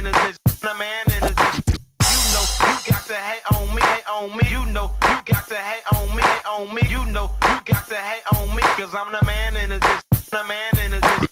in a bitch. I'm a man in a bitch. You know you got to hate on me, hate on me. You know you got to hate on me, hate on me. You know you got to hate on me, cause I'm the man in a bitch. I'm a man in a bitch.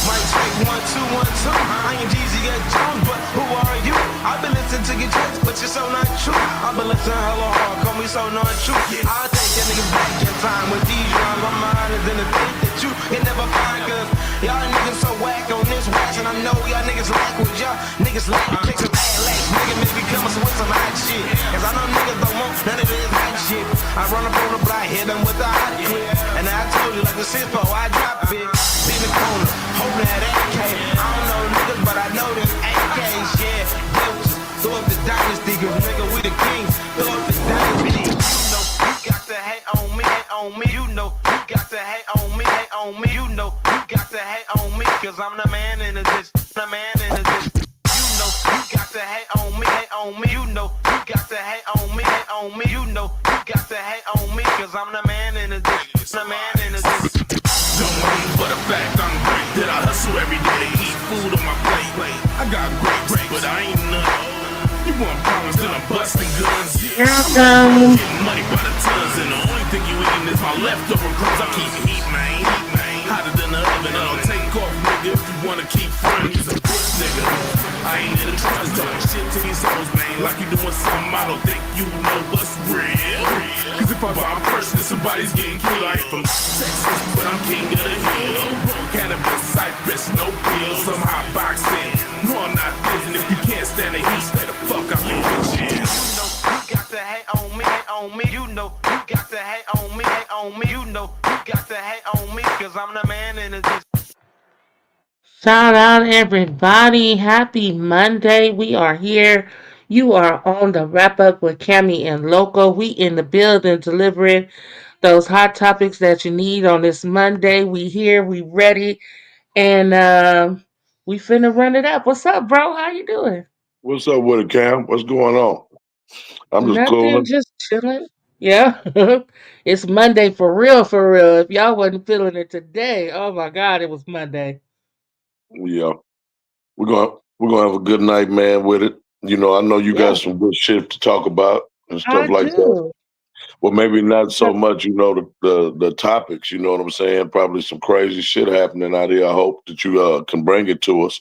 Might check 1, 2, 1, 2. I ain't Jeezy or Jones, but who are you? I've been listening to your tracks, but you're so not true. I've been listening hella hard, call me so not true. I'll take your niggas back in time with these rounds. My mind is in a state that you can never find, cause y'all niggas so whack on this wax, and I know y'all niggas lack with y'all niggas lack to kick some bad legs. Nigga make me come with some hot shit, cause I know niggas don't want none of this hot shit. I run up on the block, hit them with the hot clip, and I told you like the 6-4, I drop it. In the corner, holding that AK. I don't know niggas, but I know them AKs, yeah. Bills, throw up the dynasty, cause nigga, we the kings. Throw up the dynasty. You know, you got to hate on me, hate on me. You know, you got to hate on me, hate on me. You know, you got to hate on me, cause I'm the man in the bitch. The man in the bitch. You know, you got to hate on me, hate on me. You know, you got to hate on me, hate on me. You know, you got to hate on me, cause I'm the man in the bitch. The man in the bitch. Don't mean for the fact I'm great, that I hustle every day, eat food on my plate. I got great, but I ain't none. You want problems, then I'm busting guns. Yeah, I'm getting money by the tons, and the only thing you eating is my leftover crumbs. I keep heat, man, hotter than the oven. I don't take off, nigga, if you wanna keep friends. You's a bitch, nigga. I ain't in the trust, talking shit to these hoes, man. Like you doing something, I don't think you know what's real. Cause if I buy first, then somebody's getting killed. I ain't from Texas, but I'm king of the hill. Cannabis, cypress, no pills. I'm hot boxing. No, I'm not living. If you can't stand the heat, stay the fuck out your bitch. You know you got to hate on me, hate on me. You know you got to hate on me, hate on me. You know you got to hate on me, cause I'm the man in the bitch. Shout out everybody. Happy Monday. We are here. You are on the wrap up with Kammy and Loco. We in the building delivering those hot topics that you need on this Monday. We here, we ready, and we finna run it up. What's up, bro? How you doing? What's up with it, Cam? What's going on? I'm just Nothing, cooling. just chilling. Yeah. It's Monday for real, for real. If y'all wasn't feeling it today, oh my god, it was Monday. Yeah, we're gonna have a good night, man. With it, I know you got Yeah, some good shit to talk about and stuff I like that. do. Well, maybe not so much, the topics. You know what I'm saying? Probably some crazy shit happening out here. I hope that you can bring it to us.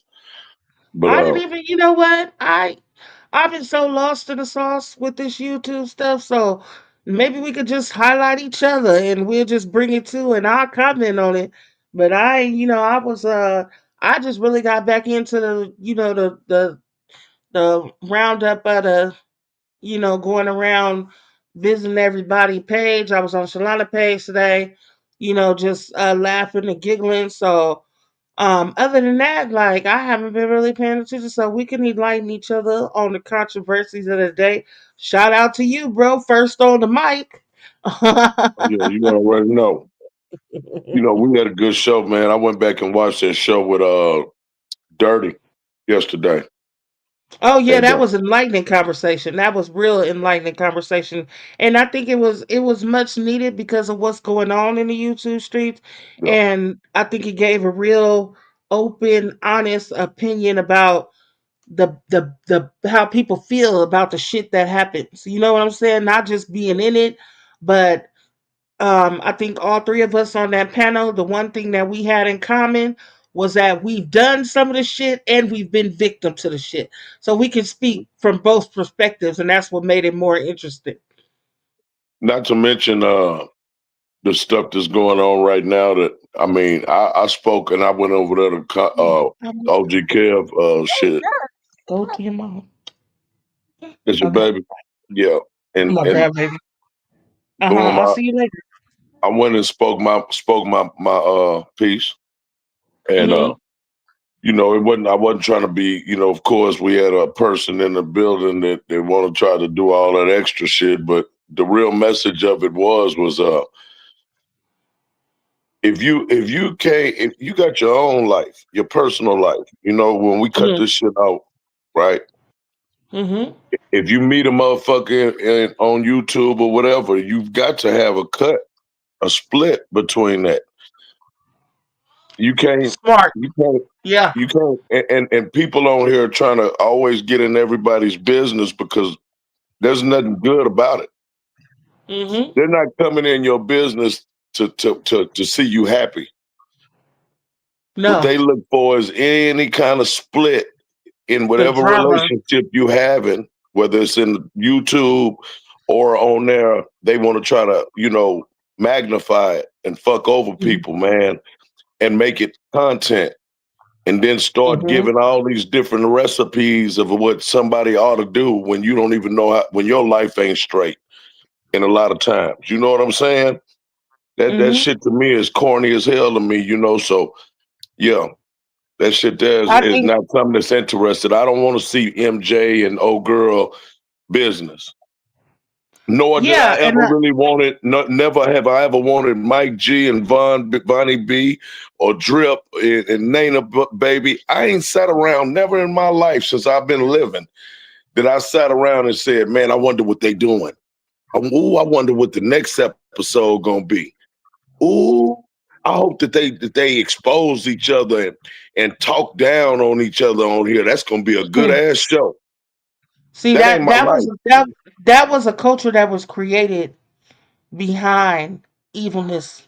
But I didn't even, you know what? I've been so lost in the sauce with this YouTube stuff, so maybe we could just highlight each other and we'll just bring it to and I'll comment on it. But I just really got back into the roundup of going around visiting everybody page. I was on Shalana page today, just laughing and giggling. So other than that, like I haven't been really paying attention, so we can enlighten each other on the controversies of the day. Shout out to you, bro. First on the mic. yeah, you already know. We had a good show, man. I went back and watched that show with Dirty yesterday, Oh yeah, and that was enlightening conversation. That was real enlightening conversation, and I think it was much needed because of what's going on in the YouTube streets, yeah, and I think it gave a real open, honest opinion about the how people feel about the shit that happens. You know what I'm saying? Not just being in it, but I think all three of us on that panel, the one thing that we had in common was that we've done some of the shit and we've been victim to the shit. So we can speak from both perspectives, and that's what made it more interesting. not to mention the stuff that's going on right now. That I mean, I spoke and I went over there to OG Kev. Shit, Go to your mom. it's your Okay. baby. Yeah, and My bad, baby. boom, I'll see you later. I went and spoke my piece, and Mm-hmm. it wasn't. I wasn't trying to be. Of course, we had a person in the building that they want to try to do all that extra shit, but the real message of it was if you got your own life, your personal life, when we cut Mm-hmm. this shit out, right? Mm-hmm. If you meet a motherfucker on YouTube or whatever, you've got to have a cut, a split between that. You can't. Smart. You can't. Yeah. You can't. And people on here trying to always get in everybody's business because there's nothing good about it. Mm-hmm. They're not coming in your business to see you happy. What No. they look for is any kind of split in The whatever drama. relationship you having, whether it's in YouTube or on there. They want to try to, magnify it and fuck over people, man, and make it content. And then start Mm-hmm. giving all these different recipes of what somebody ought to do when you don't even know how, when your life ain't straight. In a lot of times, you know what I'm saying? That Mm-hmm. shit to me is corny as hell to me, So yeah, that shit there is, I is think, not something that's interested. I don't want to see MJ and old girl business. Nor did yeah, I and ever really want it. No, never have I ever wanted Mike G and Vonnie B or Drip and Nana Baby. I ain't sat around never in my life since I've been living that I sat around and said, "Man, I wonder what they doing. Ooh, I wonder what the next episode gonna be. Ooh, I hope that they expose each other and talk down on each other on here. That's gonna be a good hmm, ass show. see That ain't that my that was life." that was a culture that was created behind evilness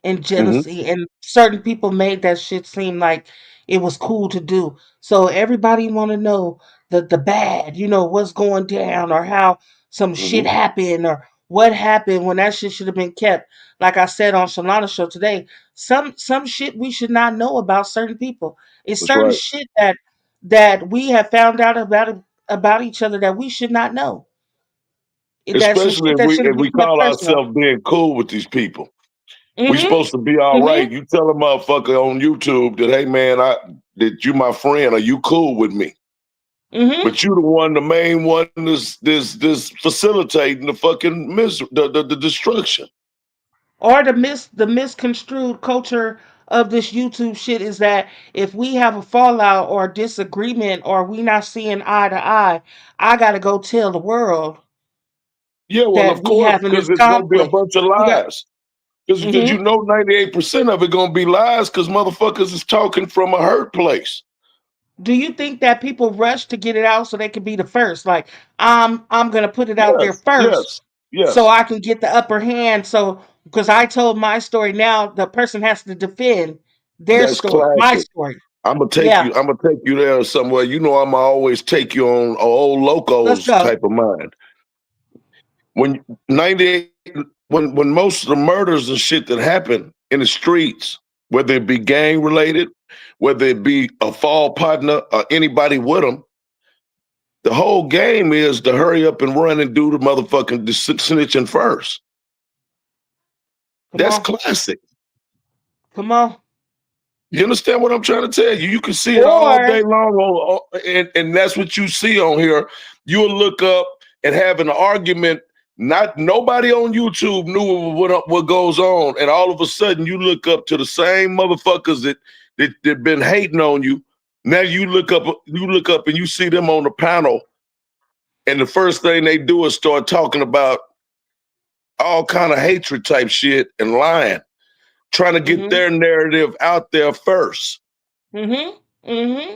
and Hmm. jealousy, and certain people made that shit seem like it was cool to do. So everybody want to know the bad, what's going down, or how some shit Hmm. happened, or what happened when that shit should have been kept. Like I said on Solana show today, some shit we should not know about certain people. It's That's certain right. shit that we have found out about each other that we should not know. That's some Especially shit if that we shouldn't if be we kept call personal. ourselves being cool with these people. We Mhm. supposed to be all Mhm. right. You tell a motherfucker on YouTube that, hey man, that you my friend, are you cool with me? Mhm. But you the one, the main one, this facilitating the fucking the destruction. Or the misconstrued culture of this YouTube shit is that if we have a fallout or a disagreement or we not seeing eye to eye, I gotta go tell the world Yeah, well, that of we course, having because this it's gonna be a conflict. bunch of We got lies. Because hmm 98% of it gonna be lies because motherfuckers is talking from a hurt place. Do you think that people rush to get it out so they can be the first? Like I'm gonna put it out there Yes, first yes, so yes. I can get the upper hand. So because I told my story, now the person has to defend their That's story, my classic. story. I'm gonna take Yeah, you. I'm gonna take you there somewhere. I'm gonna always take you on a old let's locals go. type of mind. When 98, when most of the murders and shit that happen in the streets, whether it be gang related, whether it be a fall partner or anybody with them, the whole game is to hurry up and run and do the motherfucking snitching first. Come That's on. classic. Come on. You understand what I'm trying to tell you? You can see it all Or day long, and that's what you see on here. You'll look up and have an argument. Not nobody on YouTube knew what goes on, and all of a sudden you look up to the same motherfuckers that been hating on you. Now you look up and you see them on the panel, and the first thing they do is start talking about all kind of hatred type shit and lying, trying to get mm-hmm. their narrative out there first. Mm-hmm. Mm-hmm.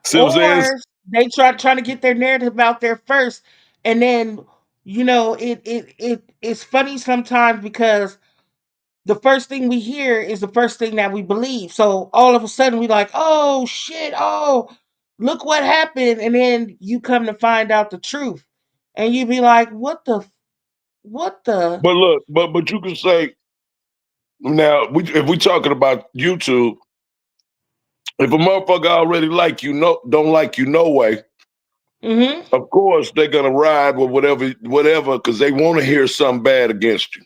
See what I'm saying? Or they trying to get their narrative out there first. And then, it's funny sometimes because the first thing we hear is the first thing that we believe. So all of a sudden we like, oh shit, oh, look what happened. And then you come to find out the truth. And you be like, what the But look, but you can say now if we talking about YouTube, if a motherfucker already like you, no don't like you no way, mm-hmm. of course they're gonna ride with whatever, because they want to hear something bad against you.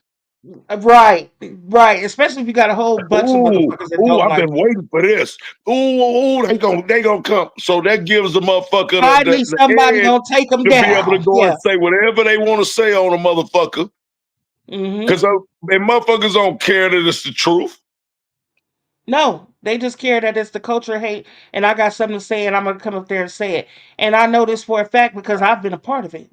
Right, right. Especially if you got a whole bunch of Ooh, motherfuckers that ooh, don't I've like been you. waiting for this. Ooh, they gonna come. So that gives the motherfucker Finally, the somebody edge gonna take them to be able to down. go Yeah. and say whatever they want to say on a motherfucker. Hmm. Because motherfuckers don't care that it's the truth. No, they just care that it's the culture hate, and I got something to say, and I'm gonna come up there and say it. And I know this for a fact because I've been a part of it.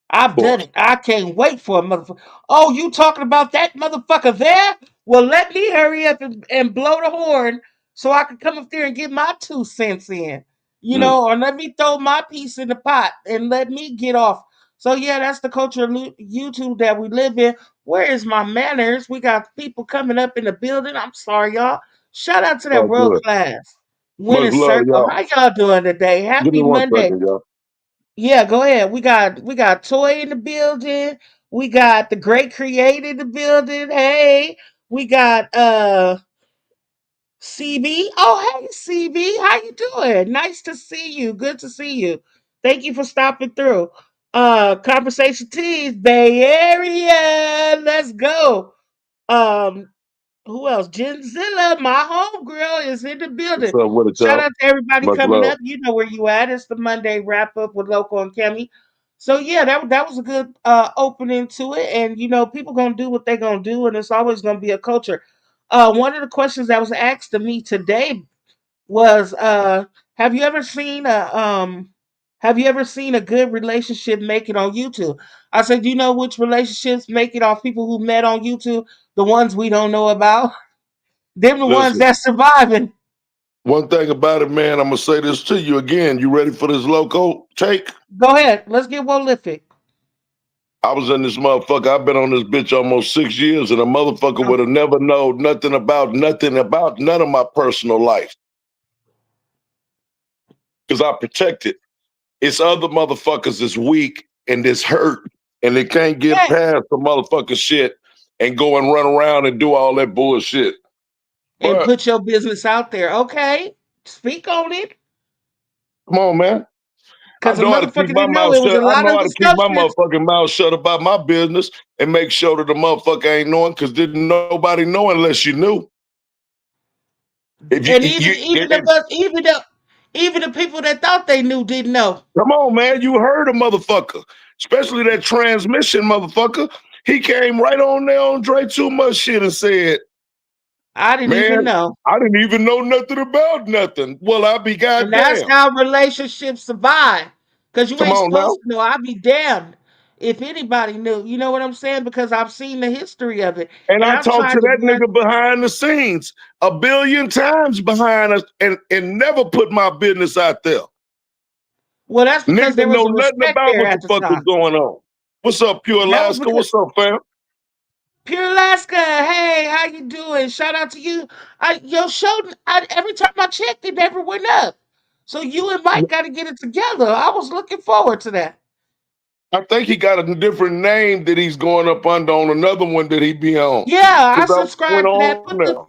I've done course. it. I can't wait for a motherfucker. Oh, you talking about that motherfucker there? Well, let me hurry up and blow the horn so I can come up there and get my 2 cents in. You Mm, know, or let me throw my piece in the pot and let me get off. So yeah, that's the culture of YouTube that we live in. Where is my manners? We got people coming up in the building. I'm sorry, y'all. Shout out to that all world good. class Much winning love to circle. y'all. How y'all doing today? Give me Happy one Monday. second, y'all. Yeah, go ahead. We got Toy in the building. We got the Great Create in the building. Hey, we got CB. Oh, hey CB, how you doing? Nice to see you. Good to see you. Thank you for stopping through. Conversation Tees, Bay Area. Let's go. Um, who else? Genzilla, my homegirl, is in the What's building. up with it, Shout y'all? out to everybody Much coming love. up. You know where you at. It's the Monday wrap up with Loco and Kemi. So yeah, that was a good opening to it. And you know, people gonna do what they gonna do, and it's always gonna be a culture. One of the questions that was asked to me today was have you ever seen a good relationship make it on YouTube? I said, do you know which relationships make it off people who met on YouTube? The ones we don't know about. Them the ones Listen, that's surviving. one thing about it, man, I'm gonna say this to you again. You ready for this loco take? Go ahead. Let's get prolific. I was in this motherfucker. I've been on this bitch almost 6 years, and a motherfucker Oh, would have never known nothing about none of my personal life because I protect it. It's other motherfuckers that's weak and that's hurt, and they can't get yeah. past the motherfucker shit and go and run around and do all that bullshit. And But put your business out there. Okay. Speak on it. come on, man. I Because the know how to keep motherfucker my didn't know mouth it was shut. a I lot know of how to keep my assumptions. motherfucking mouth shut about my business and make sure that the motherfucker ain't knowing because didn't nobody know unless you knew. If you, And it, even it, even the people that thought they knew didn't know. come on, man, you heard a motherfucker, especially that transmission motherfucker. He came right on there on Dre too much shit and said, I didn't even "Man, know. I didn't even know nothing about nothing." Well, I be And that's goddamn. how relationships survive. Because you Come ain't on supposed now. to know. I'd be damned if anybody knew. You know what I'm saying? Because I've seen the history of it. And And I I've talked tried to to that run. nigga behind the scenes a billion times behind us and never put my business out there. Well, that's because Nigga there was know a nothing respect about there what at the the fuck is time. going on. What's up, Pure That was Alaska? because What's up, fam? Pure Alaska, hey, how you doing? Shout out to you. Your show, every time I checked, it never went up. So you and Mike got to get it together. I was looking forward to that. I think he got a different name that he's going up under on another one that he be on. Yeah, I Cause I went subscribed to that. on now.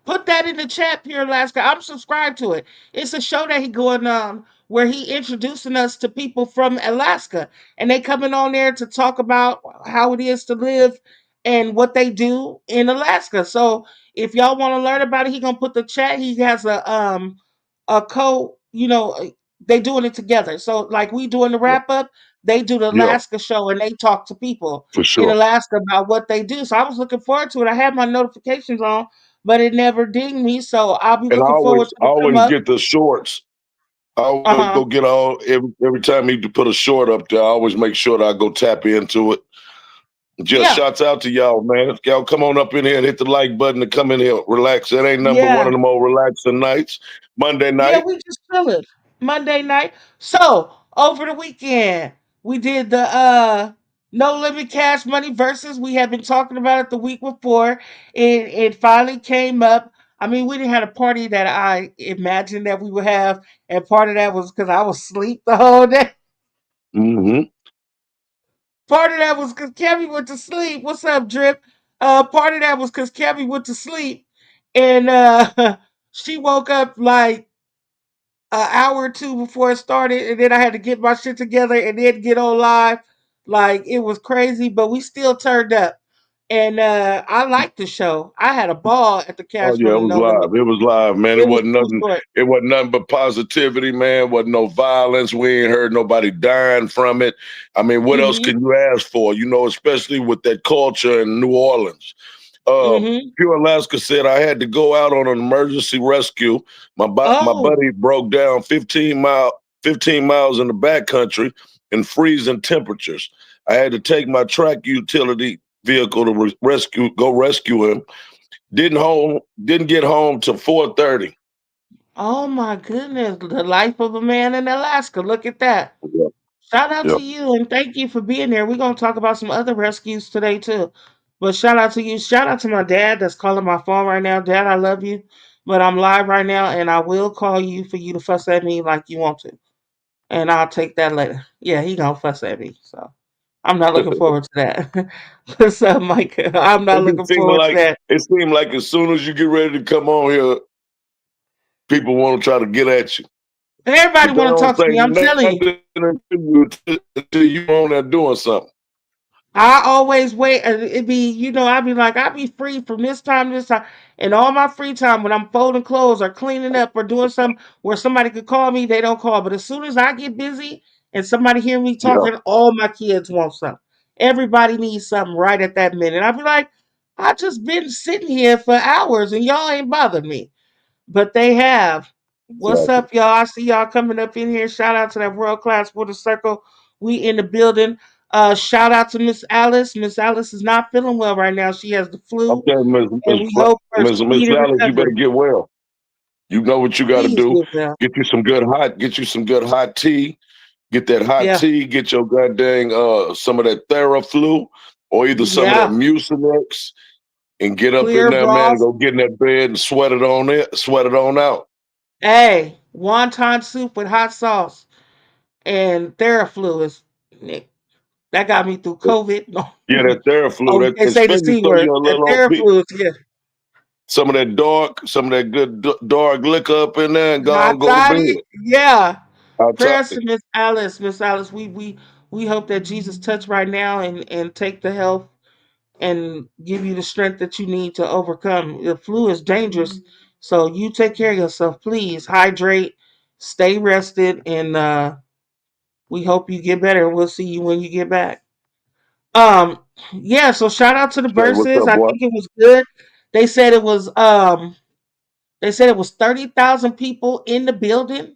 Put that in the chat, Pure Alaska. I'm subscribed to it. It's a show that he going on where he introducing us to people from Alaska, and they coming on there to talk about how it is to live and what they do in Alaska. So if y'all want to learn about it, he gonna put the chat. He has a co. They doing it together. So like we doing the Yeah, wrap up, they do the yeah, Alaska show and they talk to people for in sure. Alaska about what they do. So I was looking forward to it. I had my notifications on, but it never dinged me. So I'll be And looking forward to I it come always up. get the shorts. I Uh always huh. go get all every time he put a short up there. I always make sure that I go tap into it. Just Yeah. shouts out to y'all, man. Y'all come on up in here and hit the like button to come in here. Relax. It ain't number one Yeah. of them old relaxing nights. Monday Yeah. night. We just chilling Monday night. So over the weekend, we did the No Limit Cash Money versus. We had been talking about it the week before. It finally came up. I mean, we didn't have a party that I imagined that we would have, and part of that was because I was asleep the whole day. Mm-hmm. Part of that was because Kevin went to sleep. What's up, Drip? Part of that was because Kevin went to sleep, and she woke up like an hour or two before it started, and then I had to get my shit together and then get on live. Like it was crazy, but we still turned up, and I liked the show. I had a ball at the Oh Cash yeah, it Money was No Limit. live. It was live, man. It was cool short. It wasn't nothing but positivity, man. Wasn't no violence. We ain't heard nobody dying from it. I mean, what else Mm-hmm. can you ask for? You know, especially with that culture in New Orleans. Uh, Mm-hmm. Pure Alaska said I had to go out on an emergency rescue. My Oh. buddy broke down 15 miles in the back country. in freezing temperatures. I had to take my track utility vehicle to rescue him. Didn't get home till 4:30. Oh my goodness, the life of a man in Alaska. Look at that. Yep. Shout out Yep. to you and thank you for being there. We're gonna talk about some other rescues today too. But shout out to you. Shout out to my dad that's calling my phone right now. Dad, I love you. But I'm live right now and I will call you for you to fuss at me like you want to. And I'll take that later. Yeah, he gonna fuss at me. So I'm not looking forward to that. What's up, Mike? I'm not It be looking seeming forward to like that. it seemed like as soon as you get ready to come on here, people want to try to get at you. Everybody But they want to don't talk to say me. I'm telling you. nothing until you on there doing something. I always wait. It be, I'd be like, I'd be free from this time to this time. And all my free time when I'm folding clothes or cleaning up or doing something where somebody could call me, they don't call. But as soon as I get busy and somebody hear me Yeah, talking, all my kids want something. Everybody needs something right at that minute. I'd be like, I just been sitting here for hours and y'all ain't bothered me. But they have. What's exactly. up, y'all? I see y'all coming up in here. Shout out to that world class for the circle. We in the building. Shout out to Miss Alice. Miss Alice is not feeling well right now. She has the flu, Okay, and we hope for a Miss speedy Alice, you better recovery. get well. You know what you got to Please do. get well. Get you some good hot tea. Get that hot Yeah, tea. Get your goddamn some of that Theraflu or either some of that yeah. Mucinex and get up in Clear there, man, and broth. go get in that bed and sweat it on it. Sweat it on out. Hey, wonton soup with hot sauce and Theraflu is that got me through COVID. Yeah, that Oh, Theraflu, we that can't say the especially C so word. you're a That little OP. Theraflu is yeah. Some of that good dark liquor up in there and go Hot and go to bed. toddy. Yeah. Prayers Outside. to Miss Alice. Miss Alice, we hope that Jesus touch right now and take the health and give you the strength that you need to overcome. The flu is dangerous, so you take care of yourself, please. Hydrate, stay rested, and we hope you get better. We'll see you when you get back. Um, yeah. So shout out to the Say, what's verses. up, I boy? think it was good. They said it was they said it was 30,000 people in the building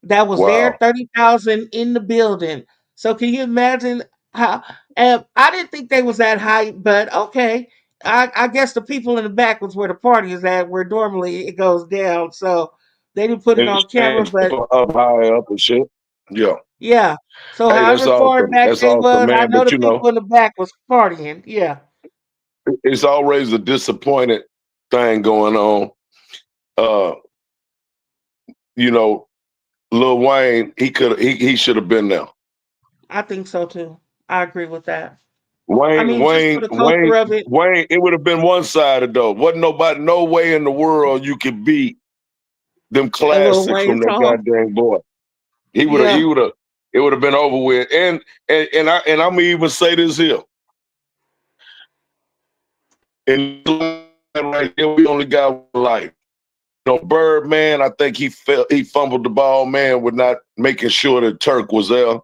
that was there, Wow. 30,000 in the building. So can you imagine how I didn't think they was that high, but okay. I guess the people in the back was where the party is at, where normally it goes down. So they didn't put it It's on camera, but up high up and shit. Yeah. yeah. So Hey, that's however far awesome. back That's they awesome, was, I man. know But the you people know, in the back was partying. Yeah. it's always a disappointed thing going on. Uh, you know, Lil Wayne, he should have been there. I think so too. I agree with that. I Wayne, mean, just for Wayne, the culture Wayne, of it, Wayne, it would have been one sided though. Wasn't nobody, no way in the world you could beat them a little classics Wayne from that song. goddamn boy. He Yeah. would have, it would have been over with. And I'm gonna even say this here. And right there, we only got one life. You know, Birdman, I think he fumbled the ball, man, with not making sure that Turk was there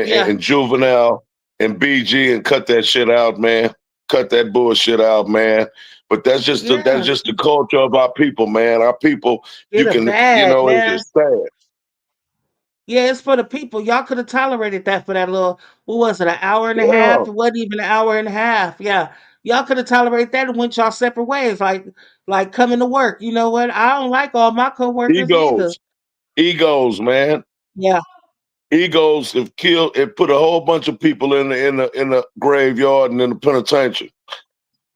Yeah. and Juvenile and BG and cut that shit out, man. Cut that bullshit out, man. But that's Yeah. just the culture of our people, man. Our people, Get a bag, man. it's sad. Yeah, it's for the people. Y'all could have tolerated that for that little, what was it, an hour and a Yeah. half? It wasn't even an hour and a half. Yeah. Y'all could have tolerated that and went y'all separate ways, like coming to work. You know what? I don't like all my coworkers either. Egos. Egos, man. Yeah. Egos have killed and put a whole bunch of people in the graveyard and in the penitentiary.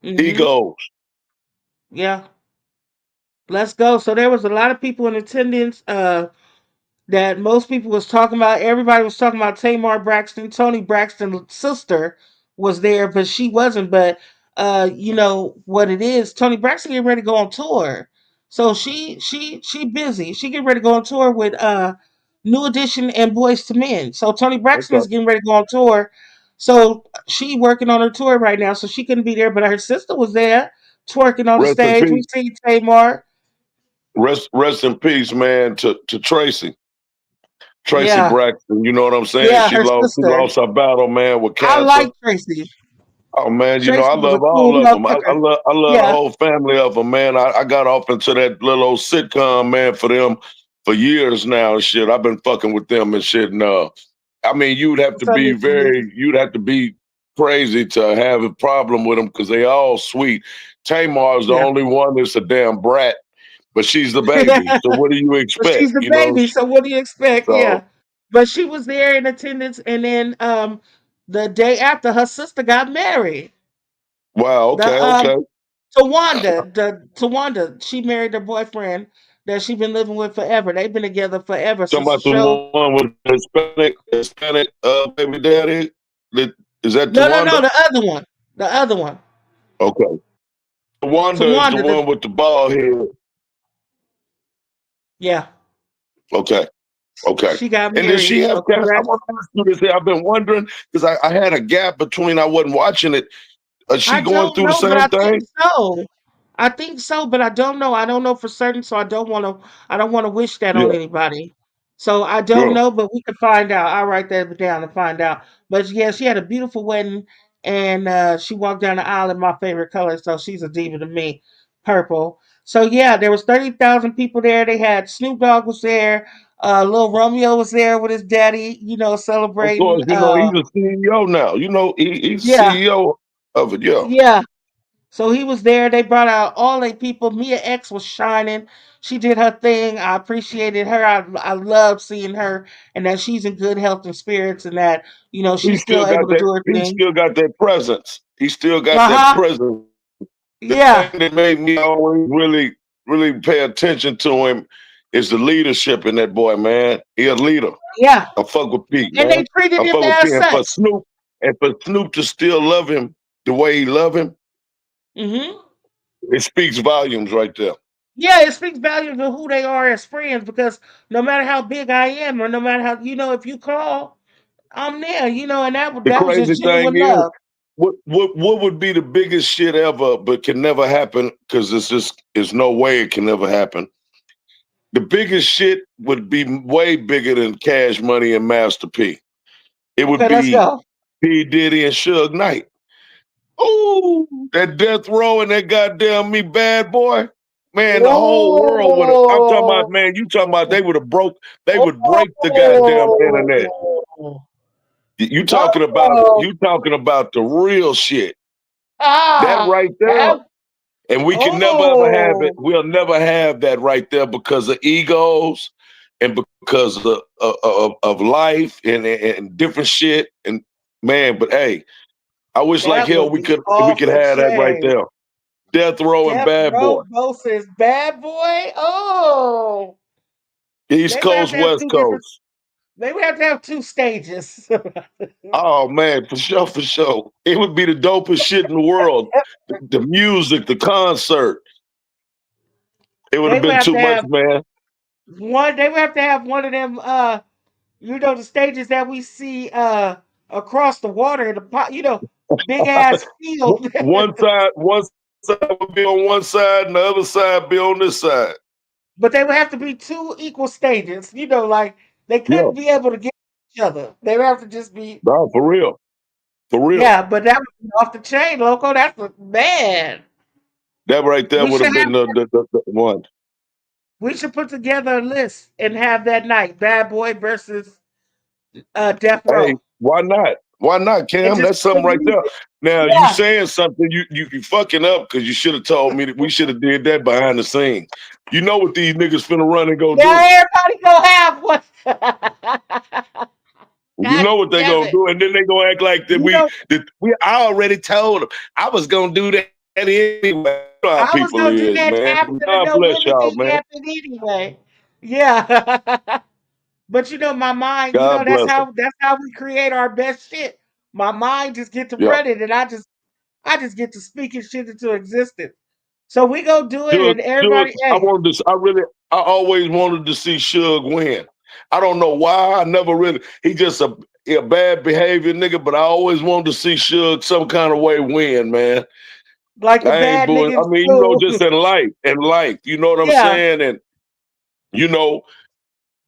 Mm-hmm. Egos. Yeah. Let's go. So there was a lot of people in attendance. That most people was talking about. Everybody was talking about Tamar Braxton. Tony Braxton's sister was there, but she wasn't. But you know what it is. Tony Braxton getting ready to go on tour, so she busy. She getting ready to go on tour with New Edition and Boys to Men. So Tony Braxton is Okay. getting ready to go on tour. So she working on her tour right now, so she couldn't be there. But her sister was there twerking on the Rest in stage. We peace. see Tamar. Rest in peace, man, to Tracy. Tracy Yeah, Braxton, you know what I'm saying? yeah, her She sister. lost her battle, man, with I cancer. like Tracy. Oh man, you know Tracy I was a love cool all of them. motherfucker. I love the Yeah, whole family of them, man. I got off into that little old sitcom, man, for them for years now and shit. I've been fucking with them and shit. And I mean, Some incidents. you'd have to be crazy to have a problem with them because they all sweet. Tamar's the Yeah. only one that's a damn brat, but she's the baby. So what do you But she's expect? the You know. baby, so what do you expect? So Yeah. But she was there in attendance, and then the day after her sister got married. wow. The Okay. Okay. Tawanda, she married her boyfriend that she been living with forever. They've been together forever Talking since the about the show. one with the Hispanic baby daddy. That is that No, Tawanda? the other one. The other one. Okay. Tawanda is the Tawanda, one with the bald head. yeah, Okay. Okay. she got And does she married. have So kind of, I congrats. want to ask you this. I've been wondering because I had a gap between I wasn't watching it. Is she I going don't through the know, but same I think thing? so. I think so, but I don't know. I don't know for certain, so I don't want to wish that on Yeah. anybody. So I don't Yeah. know, but we can find out. I'll write that down and find out. But yeah, she had a beautiful wedding, and she walked down the aisle in my favorite color, so she's a diva to me, purple. So yeah, there was 30,000 people there. They had Snoop Dogg was there, little Romeo was there with his daddy, Of celebrating. course, he's a CEO now. He's Yeah, CEO of it. Yeah. yeah. So he was there. They brought out all the people. Mia X was shining. She did her thing. I appreciated her. I love seeing her and that she's in good health and spirits and that, she's still able to do her He thing. still got that presence. He still got Uh that huh. presence. The Yeah. thing that made me always really pay attention to him is the leadership in that boy, man. He a leader. Yeah. I fuck with Pete, And they man. treated I him fuck with Pete. as such. And for Snoop to still love him the way he love him, Hmm. it speaks volumes right there. Yeah, it speaks volumes of who they are as friends because no matter how big I am or no matter how, if you call, I'm there, and The that was crazy just thing genuine is, love. what would be the biggest shit ever, but can never happen because there's no way it can never happen. The biggest shit would be way bigger than Cash Money and Master P. It would Okay, let's be go. P Diddy and Suge Knight. Oh, that death row and that goddamn me bad boy. Man, the whole world would have. I'm talking Oh. about, man, you talking about they would break the goddamn internet. Oh. You talking about the real shit. That Ah. right there. That, And we can never ever have it. oh. We'll never have that right there because of egos and because of life and different shit. And man, but hey, I wish like That hell would be we off could the have that right chain. there. Death Row and Death Bad Boy. Row versus Bad Boy. Oh. East They would have Coast, to have West two different. Coast. They would have to have two stages. Oh man, for sure, for sure. It would be the dopest shit in the world. The music, the concert. It would They have would been have too to much, have man. one. They would have to have one of them. The stages that we see across the water in the pot. Big ass field. One side would be on one side, and the other side be on this side. But they would have to be two equal stages. Like they Yeah, couldn't be able to get each other. They would have to just be, no, for real. yeah. But that would be off the chain, loco. That's a man. That right there We would should have have. been the one. We should put together a list and have that night: Bad Boy versus Death Hey, Row, why not? Why not, and Cam? just That's something right there. Now you yeah. saying something, you fucking up because you should have told me that we should have did that behind the scenes. You know what these niggas finna run and go Now do. everybody gonna have one. You God know what they damn gonna it! do, and then they gonna act like You know, I already told them I was gonna do that anyway. You know how I was people gonna do is, that man. after the God No bless Limit y'all, thing man. happened anyway. Yeah. But my mind, God bless them. that's how we create our best shit. My mind just get to Yeah. running and I just get to speaking shit into existence. So we go do it and Suge, everybody, hey, I always wanted to see Suge win. I don't know why. I never really. He just a bad behavior nigga, but I always wanted to see Suge some kind of way win, man. like the I ain't bad booing. nigga I in mean, school. just in life, you know what I'm Yeah, saying? And you know,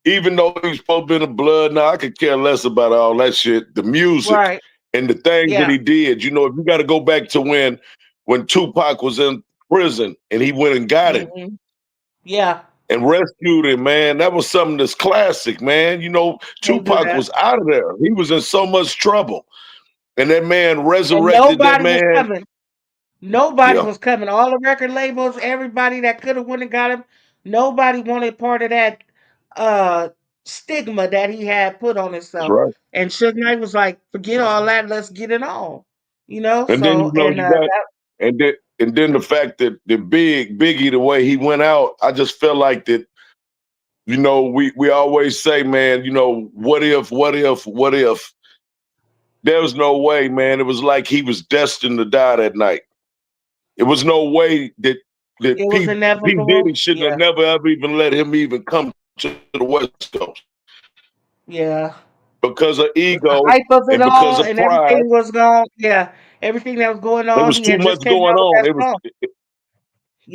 even though he's supposed to be in the blood, now I could care less about all that shit. The music right. and the things that Yeah. he did. You know, if you got to go back to when Tupac was in prison and he went and got him. Hmm. Yeah. and rescued him, man. That was something that's classic, man. You know, Can't do Tupac that. was out of there. He was in so much trouble. And that man And resurrected that nobody was man. coming. Nobody Yeah, was coming. All the record labels, everybody that could have went and got him, nobody wanted part of that uh stigma that he had put on that's himself. right. And Suge Knight was like, forget all that, let's get it on. You know? And then you So know and you got that and then the fact that the Biggie, the way he went out, I just felt like that. You know, we always say, man, you know, what if, what if, what if? There was no way, man. It was like he was destined to die that night. It was no way that it was P Diddy inevitable. shouldn't have Yeah. never ever even let him even come to the West Coast Yeah. because of The ego hype of it and because all of and pride. everything was gone. Yeah. Everything that was going There on, was he too had much just came going out with on. that It was song.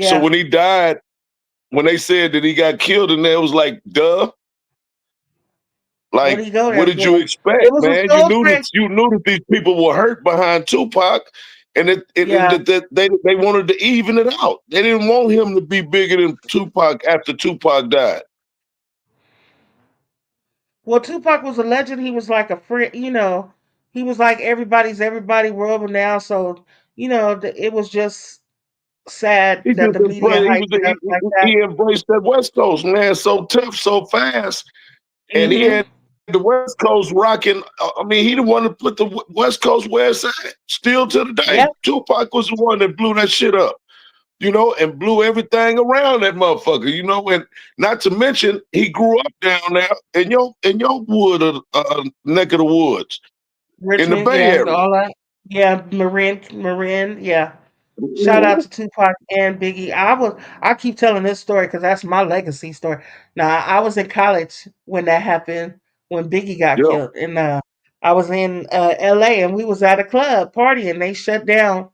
so Yeah. when he died, when they said that he got killed, and there was like, duh. What did Like, he go what there did you for? It expect, was a man? soul train. You knew that these people were hurt behind Tupac, and Yeah. that they wanted to even it out. They didn't want him to be bigger than Tupac after Tupac died. Well, Tupac was a legend. He was like a friend, you know. He was like everybody's everybody world now. So, you know, it was just sad He that just the media embraced, hyped it up like that. he embraced that West Coast, man, so tough, so fast, and he Hmm. had the West Coast rocking. I mean, he the one that put the West Coast where it's at. Still to the Yep. day, Tupac was the one that blew that shit up. You know, and blew everything around that motherfucker, you know, and not to mention he grew up down there in your wood neck of the woods in the Richmond, Bay yeah, Area. all that. Yeah, Marin, yeah. Shout out Mhm. to Tupac and Biggie. I keep telling this story because that's my legacy story. Now I was in college when that happened, when Biggie got Yeah, killed, and I was in LA and we was at a club party and they shut down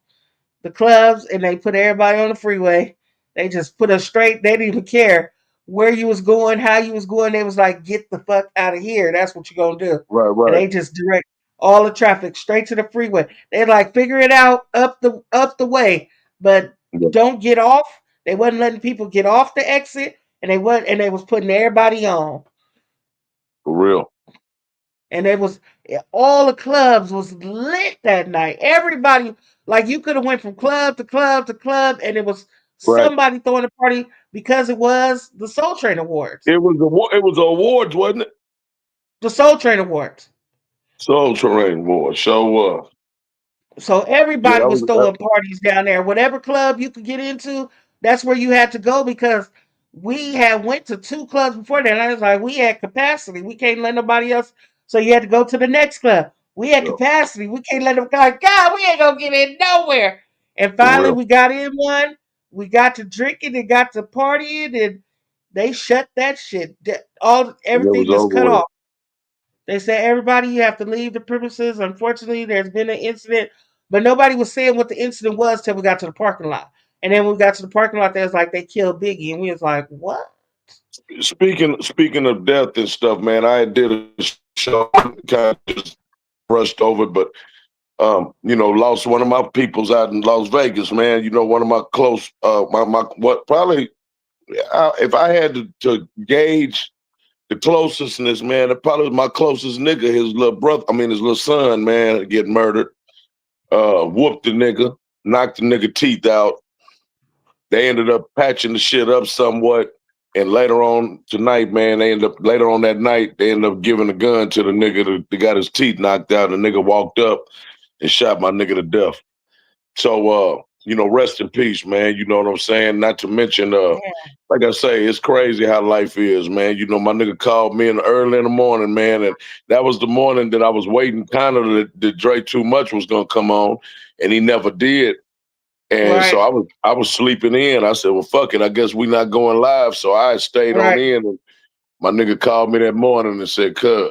the clubs and they put everybody on the freeway. They just put us straight. They didn't even care where you was going, how you was going. They was like, get the fuck out of here. That's what you're gonna do. right, And right. they just direct all the traffic straight to the freeway. They like figure it out up the way, but Yeah, don't get off. They wasn't letting people get off the exit, and they was putting everybody on. for real. And it was all the clubs was lit that night. Everybody, like you could have went from club to club to club, and it was Right. somebody throwing a party because it was the Soul Train Awards. It was awards, wasn't it? The Soul Train Awards. Soul Terrain Awards. So So yeah, everybody that was was that, throwing parties down there. Whatever club you could get into, that's where you had to go because we had went to two clubs before that. And I was like, we had capacity. We can't let nobody else. So you had to go to the next club. We had yeah, capacity. We can't let them go. God, we ain't gonna get in nowhere. And for finally, real. we got in one. We got to drinking and got to partying, and they shut that shit. All And it was everything is over cut with. off. They said, everybody, you have to leave the premises. Unfortunately, there's been an incident, but nobody was saying what the incident was till we got to the parking lot. And then when we got to the parking lot, they was like, they killed Biggie. And we was like, what? Speaking of death and stuff, man, I did a show, kind of just brushed over it, but you know, lost one of my peoples out in Las Vegas, man. You know, one of my close, my what probably, if I had to gauge the closestness, man, it probably was my closest nigga, his little brother, I mean, his little son, man, get murdered, whooped the nigga, knocked the nigga teeth out. They ended up patching the shit up somewhat. And later on tonight, man, later on that night, they ended up giving a gun to the nigga that got his teeth knocked out. And the nigga walked up and shot my nigga to death. So, you know, rest in peace, man. You know what I'm saying? Not to mention, Yeah. like I say, it's crazy how life is, man. You know, my nigga called me early in the morning, man, and that was the morning that I was waiting kind of that Dre Too Much was gonna come on, and he never did. And so Right. I was sleeping in. I said, well, fuck it. I guess we not going live. So I stayed on Right. in, and my nigga called me that morning and said, cuz,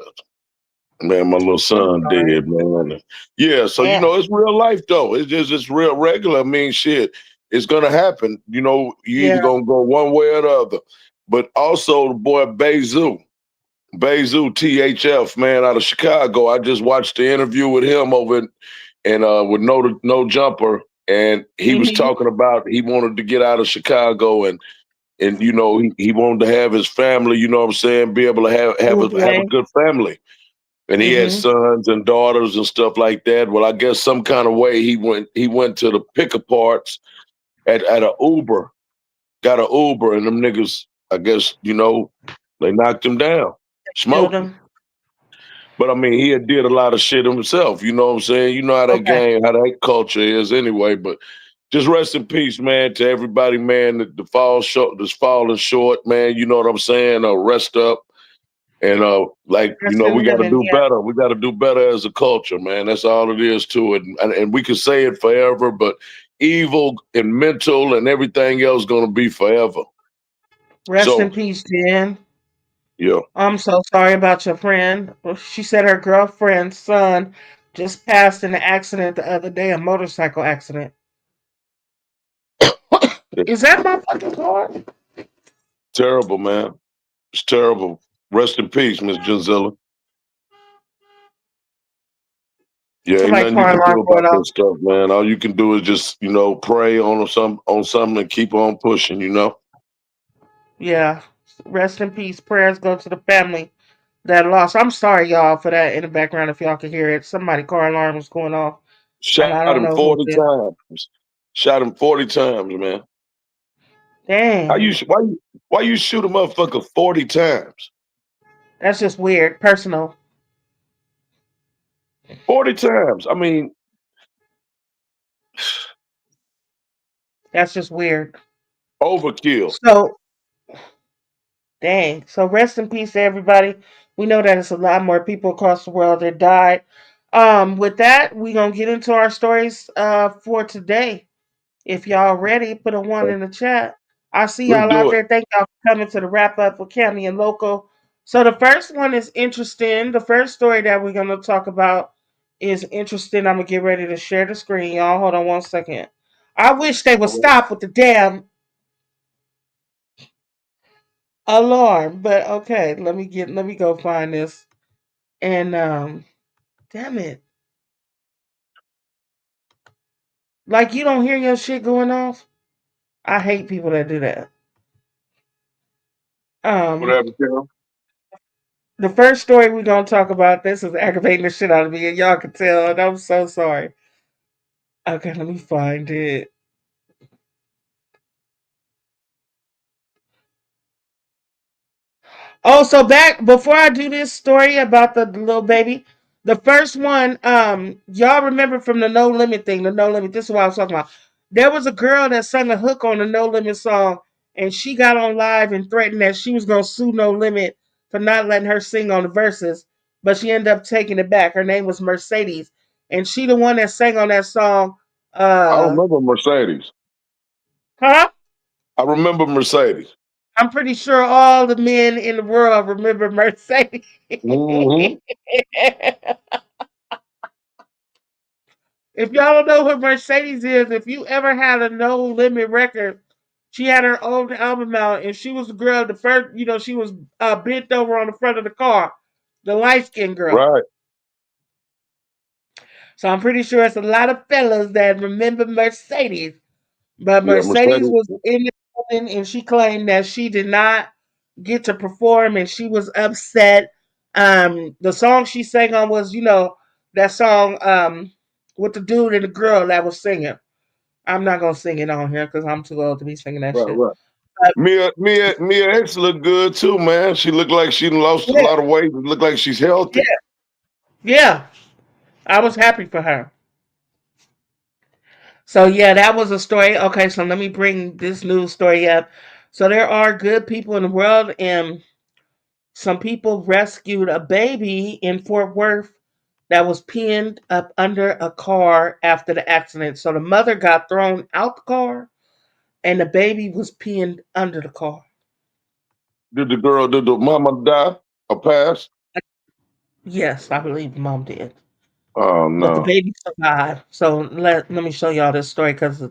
man, my little I'm son sorry. dead, man. Yeah, so you Yeah. know, it's real life though. It's real regular. I mean, shit, it's gonna happen. You know, you either Yeah. gonna go one way or the other. But also the boy Bezu THF, man, out of Chicago. I just watched the interview with him over with no jumper, and he was Hmm. talking about he wanted to get out of Chicago, and and you know, he wanted to have his family, you know what I'm saying, be able to have a good family. And he had Mm-hmm. sons and daughters and stuff like that. Well, I guess some kind of way he went to the pick parts at a Uber, got an Uber, and them niggas, I guess, you know, they knocked him down, Killed smoked him. him. But I mean, he had did a lot of shit himself. You know what I'm saying? You know how that Okay. game, how that culture is anyway. But just rest in peace, man, to everybody, man. That falls short, that's falling short, man. You know what I'm saying? Rest up, and like you Rest know, in we got to heaven. do Yeah. better. We got to do better as a culture, man. That's all it is to it. And we can say it forever, but evil and mental and everything else gonna be forever. Rest So in peace, Jen. yeah, I'm so sorry about your friend. She said her girlfriend's son just passed in an accident the other day, a motorcycle accident. Is that my fucking car? terrible, man. It's terrible. Rest in peace, Miss Janzilla. Yeah, ain't Somebody nothing you car can alarm do going about off. this stuff, man. All you can do is just, you know, pray on something and keep on pushing, you know. Yeah. Rest in peace. Prayers go to the family that lost. I'm sorry, y'all, for that in the background if y'all can hear it. Somebody car alarm was going off, and Shot I don't him know who 40 it is. times. Shot him 40 times, man. How Dang. you why you shoot a motherfucker 40 times? That's just weird. Personal. 40 times. I mean, That's just weird. overkill. So, dang. So rest in peace to everybody. We know that it's a lot more people across the world that died. With that, we're gonna get into our stories for today. If y'all ready, put a one in the chat. I see Let's y'all out do it. there. Thank y'all for coming to the wrap up with Kammy and Loco. So the first one is interesting. The first story that we're gonna talk about is interesting. I'm gonna get ready to share the screen, y'all. Hold on one second. I wish they would All right. stop with the damn alarm, but okay. Let me go find this. And damn it. Like you don't hear your shit going off? I hate people that do that. Um Whatever, Kim. The first story we're gonna talk about, this is aggravating the shit out of me, and y'all can tell, and I'm so sorry. Okay, let me find it. Oh, so back before I do this story about the little baby, the first one, y'all remember from the No Limit thing, the No Limit. This is what I was talking about. There was a girl that sang a hook on the No Limit song, and she got on live and threatened that she was gonna sue No Limit for not letting her sing on the verses, but she ended up taking it back. Her name was Mercedes, and she the one that sang on that song. I Uh, remember Mercedes. huh? I remember Mercedes. I'm pretty sure all the men in the world remember Mercedes. Hmm. If y'all don't know who Mercedes is, if you ever had a No Limit record, she had her own album out, and she was the girl, the first, she was bent over on the front of the car, the light skinned girl. Right. So I'm pretty sure it's a lot of fellas that remember Mercedes. But Yeah, Mercedes Mercedes. was in the building, and she claimed that she did not get to perform, and she was upset. The song she sang on was, that song with the dude and the girl that was singing. I'm not gonna sing it on here because I'm too old to be singing that Right, shit. right. But Mia X looked good too, man. She looked like she lost a yeah, lot of weight. It looked like she's yeah, healthy. yeah. I was happy for her. So yeah, that was a story. Okay, so let me bring this news story up. So there are good people in the world, and some people rescued a baby in Fort Worth that was pinned up under a car after the accident. So the mother got thrown out the car, and the baby was pinned under the car. Did the mama die or pass? Yes, I believe the mom did. Oh But the no. baby survived. So let me show y'all this story because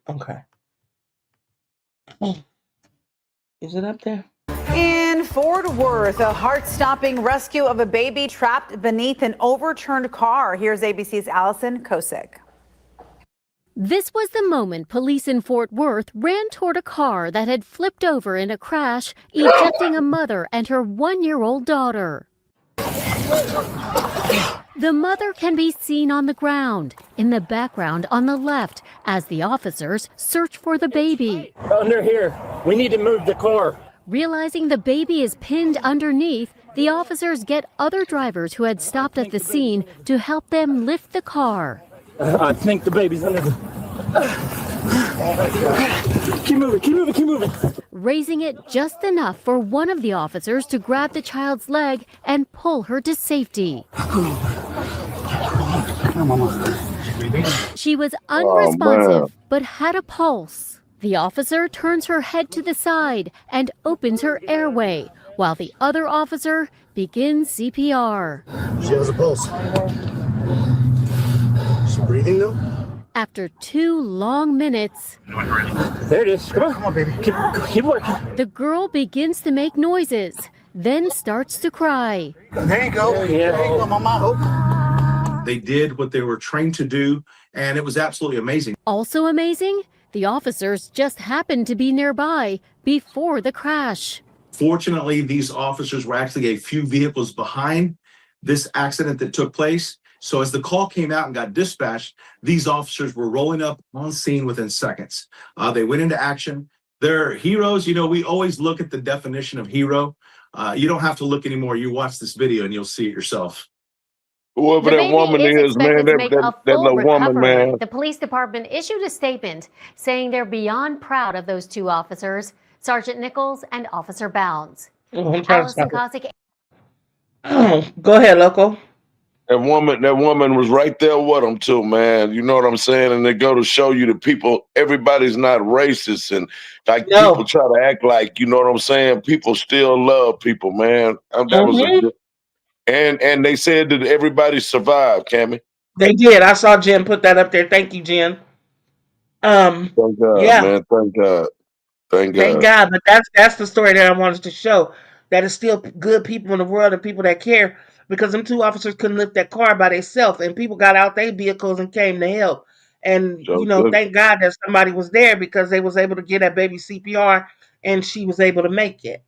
okay, is it up there? In Fort Worth, a heart-stopping rescue of a baby trapped beneath an overturned car. Here's ABC's Allison Kosick. This was the moment police in Fort Worth ran toward a car that had flipped over in a crash, ejecting a mother and her 1-year-old daughter. The mother can be seen on the ground, in the background on the left, as the officers search for the baby. Under here. We need to move the car. Realizing the baby is pinned underneath, the officers get other drivers who had stopped at the scene to help them lift the car. I think the baby's under the... Keep moving, keep moving, keep moving. Raising it just enough for one of the officers to grab the child's leg and pull her to safety. She was unresponsive, but had a pulse. The officer turns her head to the side and opens her airway, while the other officer begins CPR. She has a pulse. She's breathing though? After 2 long minutes, There it is. Come on, baby. Keep working. the girl begins to make noises, then starts to cry. There you go. There you go, mama. They did what they were trained to do, and it was absolutely amazing. Also amazing, the officers just happened to be nearby before the crash. Fortunately, these officers were actually a few vehicles behind this accident that took place. So as the call came out and got dispatched, these officers were rolling up on scene within seconds. They went into action. They're heroes. You know, we always look at the definition of hero. You don't have to look anymore. You watch this video and you'll see it yourself. Whoever The that baby woman is, man, expected to make a that full little woman, recovery. man. The police department issued a statement saying they're beyond proud of those 2 officers, Sergeant Nichols and Officer Bounds. Oh, I'm trying to Allison stop Cossack. it. Go ahead, Loco. That woman was right there with them too, man. You know what I'm saying? And they go to show you that people, everybody's not racist, and like No. people try to act like, you know what I'm saying? People still love people, man. That was a good, and they said that everybody survived, Kammy. They did. I saw Jen put that up there. Thank you, Jen. Thank God, Yeah. man. Thank God. Thank Thank God. God. But that's the story that I wanted to show. That is still good people in the world and people that care, because them 2 officers couldn't lift that car by themselves, and people got out their vehicles and came to help. And So you know, good. thank God that somebody was there, because they was able to get that baby CPR and she was able to make it.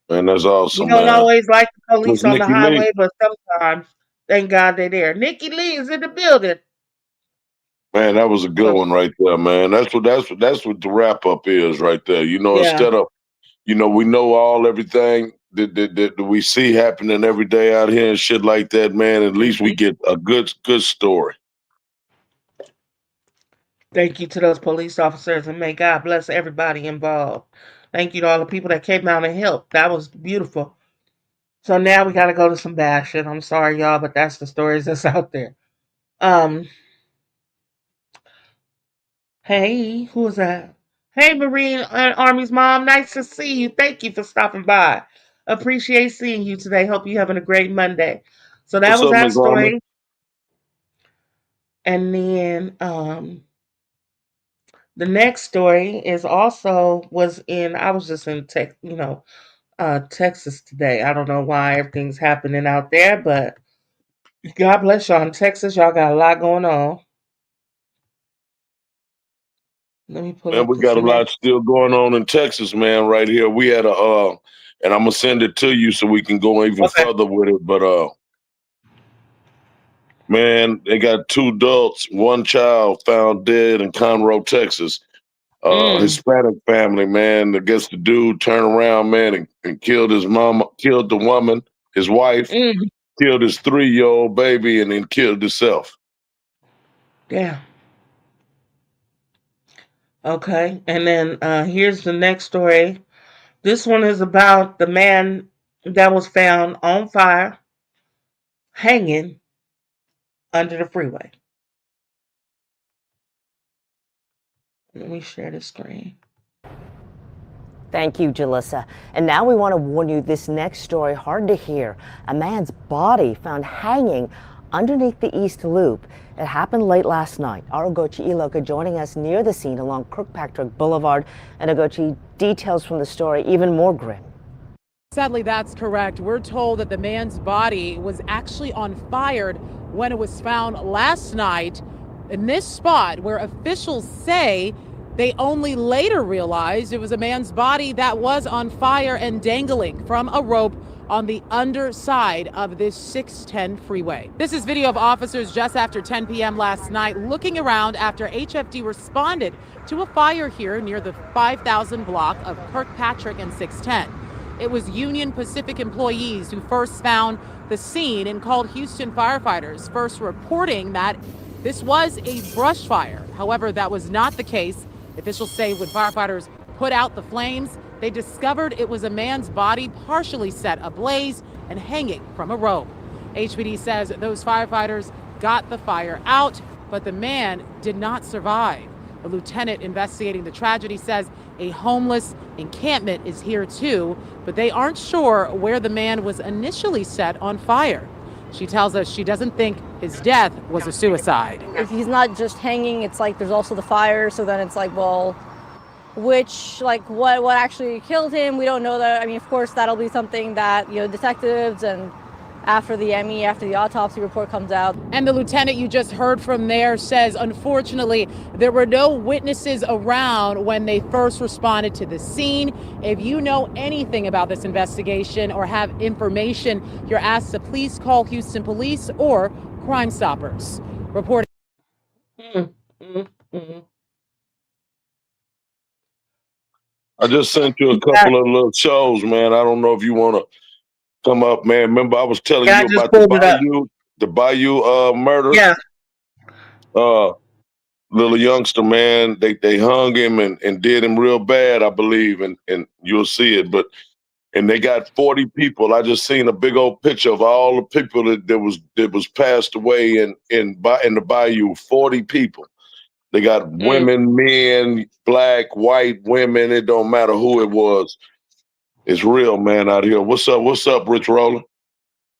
Man, that's You awesome, don't man. always like the police Miss on the Nikki Lee. highway, but sometimes, thank God they're there. Nikki Lee is in the building. Man, that was a good one right there, man. That's what the wrap up is right there. You know, Yeah. instead of, you know, we know everything that we see happening every day out here and shit like that, man. At least we get a good story. Thank you to those police officers, and may God bless everybody involved. Thank you to all the people that came out and helped. That was beautiful. So now we got to go to some bashing. I'm sorry, y'all, but that's the stories that's out there. Hey, who is that? Hey, Marine Army's mom. Nice to see you. Thank you for stopping by. Appreciate seeing you today. Hope you're having a great Monday. So that What's was up, that Miss Army? story. And then the next story is also I was just in Texas today. I don't know why everything's happening out there, but God bless y'all in Texas. Y'all got a lot going on. Let me pull Man, up we this got a lot next. still going on in Texas, man, right here. We had and I'm gonna send it to you so we can go even further with it. But man, they got 2 adults, 1 child found dead in Conroe, Texas. Hispanic family, man. I guess the dude turned around, man, and killed his mama, killed the woman, his wife, killed his 3-year-old baby, and then killed himself. Yeah. Okay. And then here's the next story. This one is about the man that was found on fire, hanging under the freeway. Let me share the screen. Thank you, Jalissa. And now we want to warn you, this next story, hard to hear. A man's body found hanging underneath the East Loop. It happened late last night. Our Ogochi Iloka joining us near the scene along Kirkpatrick Boulevard. And Ogochi, details from the story even more grim. Sadly, that's correct. We're told that the man's body was actually on fire when it was found last night in this spot where officials say they only later realized it was a man's body that was on fire and dangling from a rope on the underside of this 610 freeway. This is video of officers just after 10 p.m. last night looking around after HFD responded to a fire here near the 5000 block of Kirkpatrick and 610. It was Union Pacific employees who first found the scene and called Houston firefighters, first reporting that this was a brush fire. However, that was not the case. Officials say when firefighters put out the flames, they discovered it was a man's body partially set ablaze and hanging from a rope. HPD says those firefighters got the fire out, but the man did not survive. The lieutenant investigating the tragedy says a homeless encampment is here too, but they aren't sure where the man was initially set on fire. She tells us she doesn't think his death was a suicide. If he's not just hanging, it's like there's also the fire, so then it's like, well, what actually killed him? We don't know that. I mean, of course, that'll be something that, detectives and after the autopsy report comes out. And the lieutenant you just heard from there says, unfortunately, there were no witnesses around when they first responded to the scene. If you know anything about this investigation or have information, you're asked to please call Houston Police or Crime Stoppers. Reporting. I just sent you a couple of little shows, man. I don't know if you want to come up, man. Remember, I was telling you about the Bayou murder. Yeah. Little youngster, man. They hung him and did him real bad, I believe, and you'll see it. And they got 40 people. I just seen a big old picture of all the people that was passed away in the Bayou. 40 people. They got women, men, black, white, women. It don't matter who it was. It's real, man, out here. What's up? What's up, Rich Roller?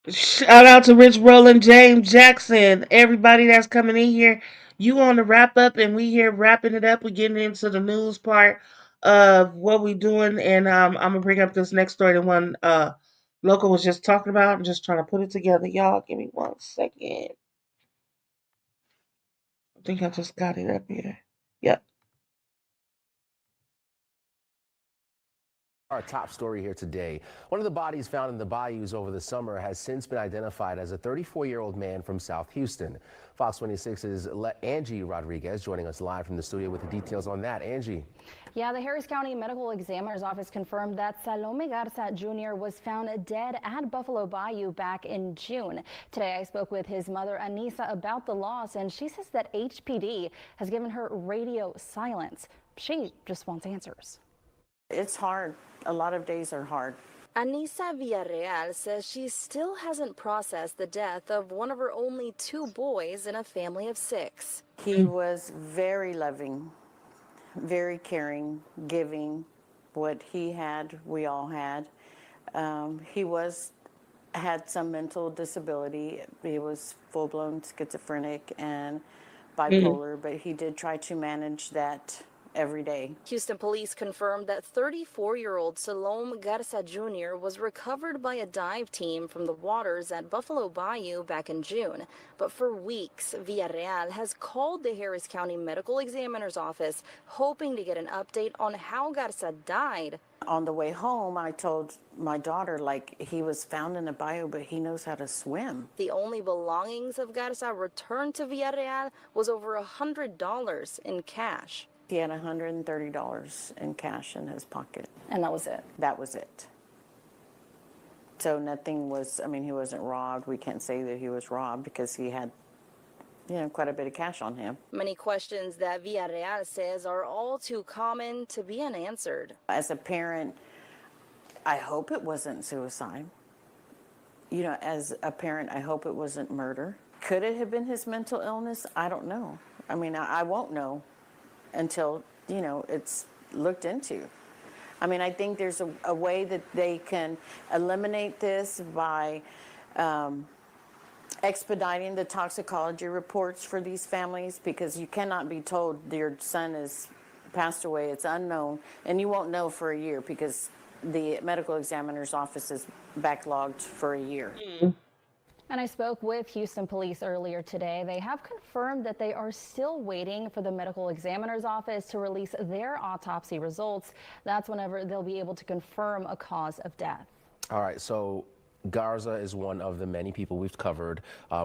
Shout out to Rich Roller, James Jackson, everybody that's coming in here. You on the wrap up, and we here wrapping it up. We're getting into the news part of what we doing, and I'm gonna bring up this next story, the one Local was just talking about. I'm just trying to put it together, y'all. Give me 1 second. I think I just got it up here. Yep. Our top story here today. One of the bodies found in the bayous over the summer has since been identified as a 34-year-old man from South Houston. Fox 26's Angie Rodriguez joining us live from the studio with the details on that. Angie. Yeah, the Harris County Medical Examiner's Office confirmed that Salome Garza Jr. was found dead at Buffalo Bayou back in June. Today, I spoke with his mother, Anissa, about the loss, and she says that HPD has given her radio silence. She just wants answers. It's hard. A lot of days are hard. Anissa Villarreal says she still hasn't processed the death of one of her only 2 boys in a family of 6. He was very loving, very caring, giving. What he had, we all had. He had some mental disability. He was full-blown schizophrenic and bipolar, but he did try to manage that every day. Houston police confirmed that 34-year-old Salome Garza Jr. was recovered by a dive team from the waters at Buffalo Bayou back in June. But for weeks, Villarreal has called the Harris County Medical Examiner's Office, hoping to get an update on how Garza died. On the way home, I told my daughter, he was found in a bayou, but he knows how to swim. The only belongings of Garza returned to Villarreal was over $100 in cash. He had $130 in cash in his pocket. And that was it? That was it. So nothing was, he wasn't robbed. We can't say that he was robbed because he had, quite a bit of cash on him. Many questions that Villarreal says are all too common to be unanswered. As a parent, I hope it wasn't suicide. As a parent, I hope it wasn't murder. Could it have been his mental illness? I don't know. I won't know until, it's looked into. I think there's a way that they can eliminate this by expediting the toxicology reports for these families, because you cannot be told your son has passed away. It's unknown, and you won't know for a year because the medical examiner's office is backlogged for a year. And I spoke with Houston police earlier today. They have confirmed that they are still waiting for the medical examiner's office to release their autopsy results. That's whenever they'll be able to confirm a cause of death. All right, so Garza is one of the many people we've covered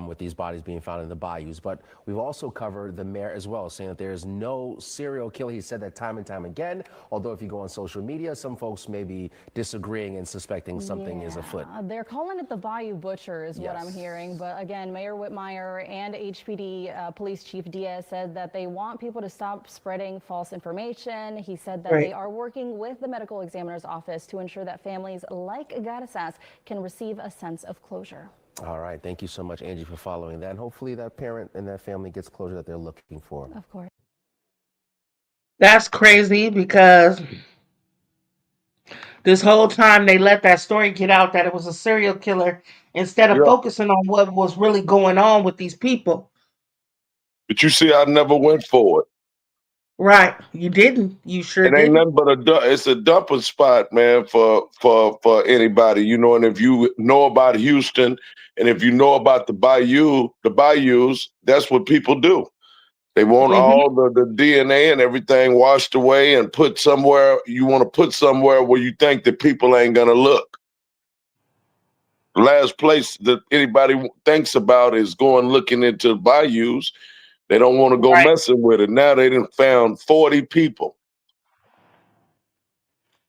with these bodies being found in the bayous, but we've also covered the mayor as well, saying that there is no serial killer. He said that time and time again, although if you go on social media, some folks may be disagreeing and suspecting something is afoot. They're calling it the Bayou Butcher is what I'm hearing. But again, Mayor Whitmire and HPD Police Chief Diaz said that they want people to stop spreading false information. He said that they are working with the medical examiner's office to ensure that families like Garza's can receive a sense of closure. All right. Thank you so much, Angie, for following that. And hopefully that parent and that family gets closure that they're looking for. Of course. That's crazy because this whole time they let that story get out that it was a serial killer instead of focusing on what was really going on with these people. But you see, I never went for it. Right. You didn't. You sure It ain't didn't. nothing but it's a dumping spot, man, for anybody, you know. And if you know about Houston, and if you know about the bayous, that's what people do. They want all the DNA and everything washed away and put somewhere. You want to put somewhere where you think that people ain't gonna look. The last place that anybody thinks about is going looking into bayous. They don't want to go messing with it. Now they done found 40 people.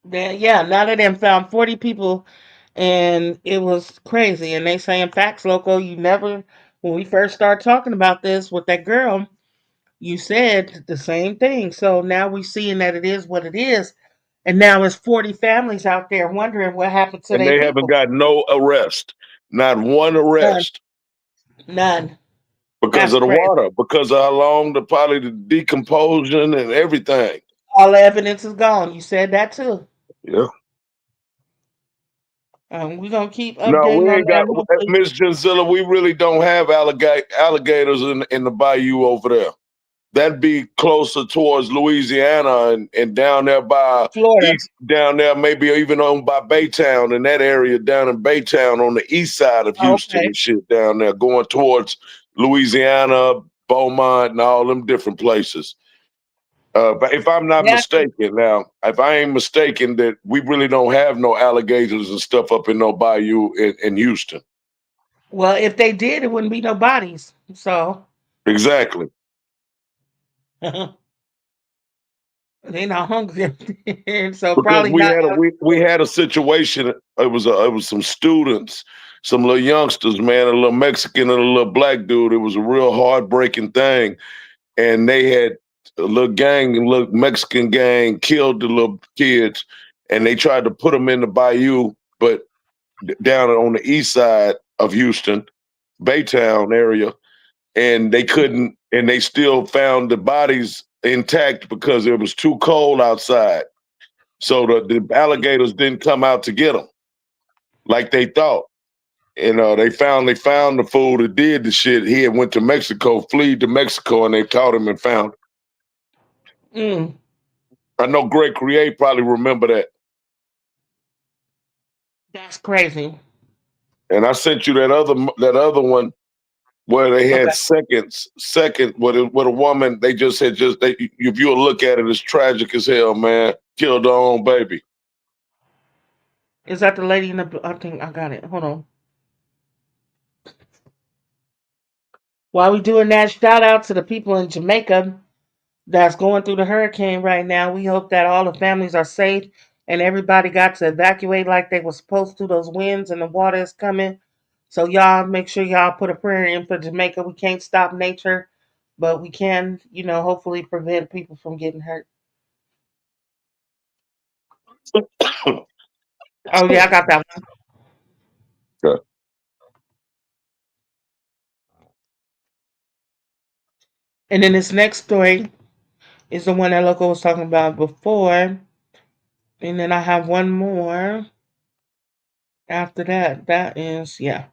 Now they done found 40 people, and it was crazy. And they saying, facts, Loco, when we first started talking about this with that girl, you said the same thing. So now we're seeing that it is what it is. And now it's 40 families out there wondering what happened to And their they people. haven't got no arrest. Not one arrest. None. Because of the water. Because of how long probably the decomposition and everything. All the evidence is gone. You said that too. Yeah. We're going to keep No, updating we on ain't got, that. Miss Genzilla, we really don't have alligators in the bayou over there. That'd be closer towards Louisiana and down there by Florida. down there, maybe even on by Baytown, in that area down in Baytown on the east side of Houston and shit down there, going towards Louisiana, Beaumont, and all them different places. But if I'm not mistaken, now, if I ain't mistaken, that we really don't have no alligators and stuff up in no bayou in Houston. Well, if they did, it wouldn't be no bodies. So exactly. They're not hungry. So Because probably we not. had a situation. It was some students, some little youngsters, man, a little Mexican and a little black dude. It was a real heartbreaking thing, and they had a little Mexican gang killed the little kids, and they tried to put them in the bayou, but down on the east side of Houston, Baytown area, and they couldn't, and they still found the bodies intact because it was too cold outside. So the alligators didn't come out to get them like they thought. You know, they found the fool that did the shit. He had went to Mexico, fled to Mexico, and they caught him and found him. I know Greg Create probably remember that. That's crazy. And I sent you that other one where they had second with a woman. They just had if you look at it, it's tragic as hell, man. Killed her own baby. Is that the lady in the? I think I got it. Hold on. While we doing that, shout out to the people in Jamaica that's going through the hurricane right now. We hope that all the families are safe and everybody got to evacuate like they were supposed to. Those winds and the water is coming. So y'all make sure y'all put a prayer in for Jamaica. We can't stop nature, but we can, hopefully prevent people from getting hurt. Oh yeah, I got that one. Good. And then this next story is the one that Loco was talking about before. And then I have one more after that. That is, yeah.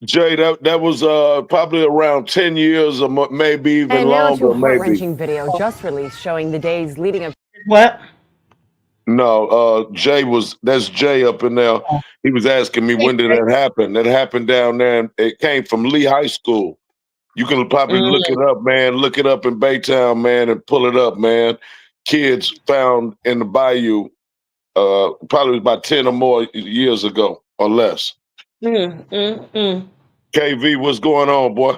Jay, that was probably around 10 years or maybe even and now longer. to a heart-wrenching video just released showing the days leading up. What? No, that's Jay up in there. He was asking me Hey, when did Jay. that happen? That happened down there. And it came from Lee High School. You can probably look it up, man. Look it up in Baytown, man, and pull it up, man. Kids found in the bayou, probably about 10 or more years ago or less. KV, what's going on, boy?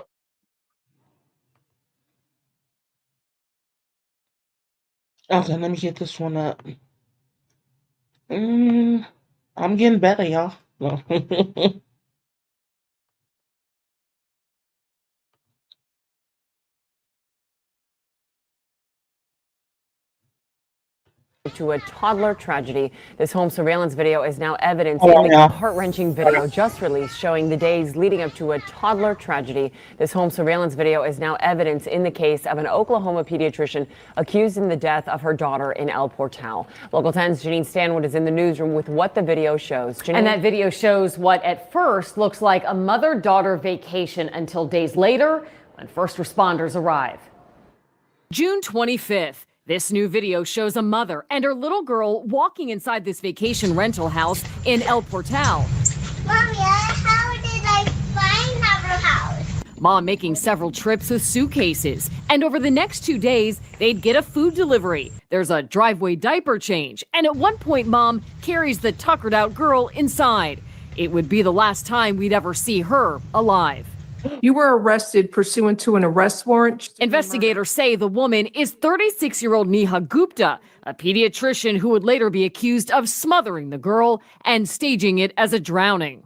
Okay, let me get this one up. I'm getting better, y'all. To a toddler tragedy. This home surveillance video is now evidence Oh, in the yeah. heart-wrenching video just released showing the days leading up to a toddler tragedy. This home surveillance video is now evidence in the case of an Oklahoma pediatrician accused in the death of her daughter in El Portal. Local 10's Janine Stanwood is in the newsroom with what the video shows. Janine? And that video shows what at first looks like a mother-daughter vacation until days later when first responders arrive. June 25th. This new video shows a mother and her little girl walking inside this vacation rental house in El Portal. Mommy, how did I find our house? Mom making several trips with suitcases. And over the next 2 days, they'd get a food delivery. There's a driveway diaper change. And at one point, Mom carries the tuckered out girl inside. It would be the last time we'd ever see her alive. You were arrested pursuant to an arrest warrant. Investigators say the woman is 36-year-old Neha Gupta, a pediatrician who would later be accused of smothering the girl and staging it as a drowning.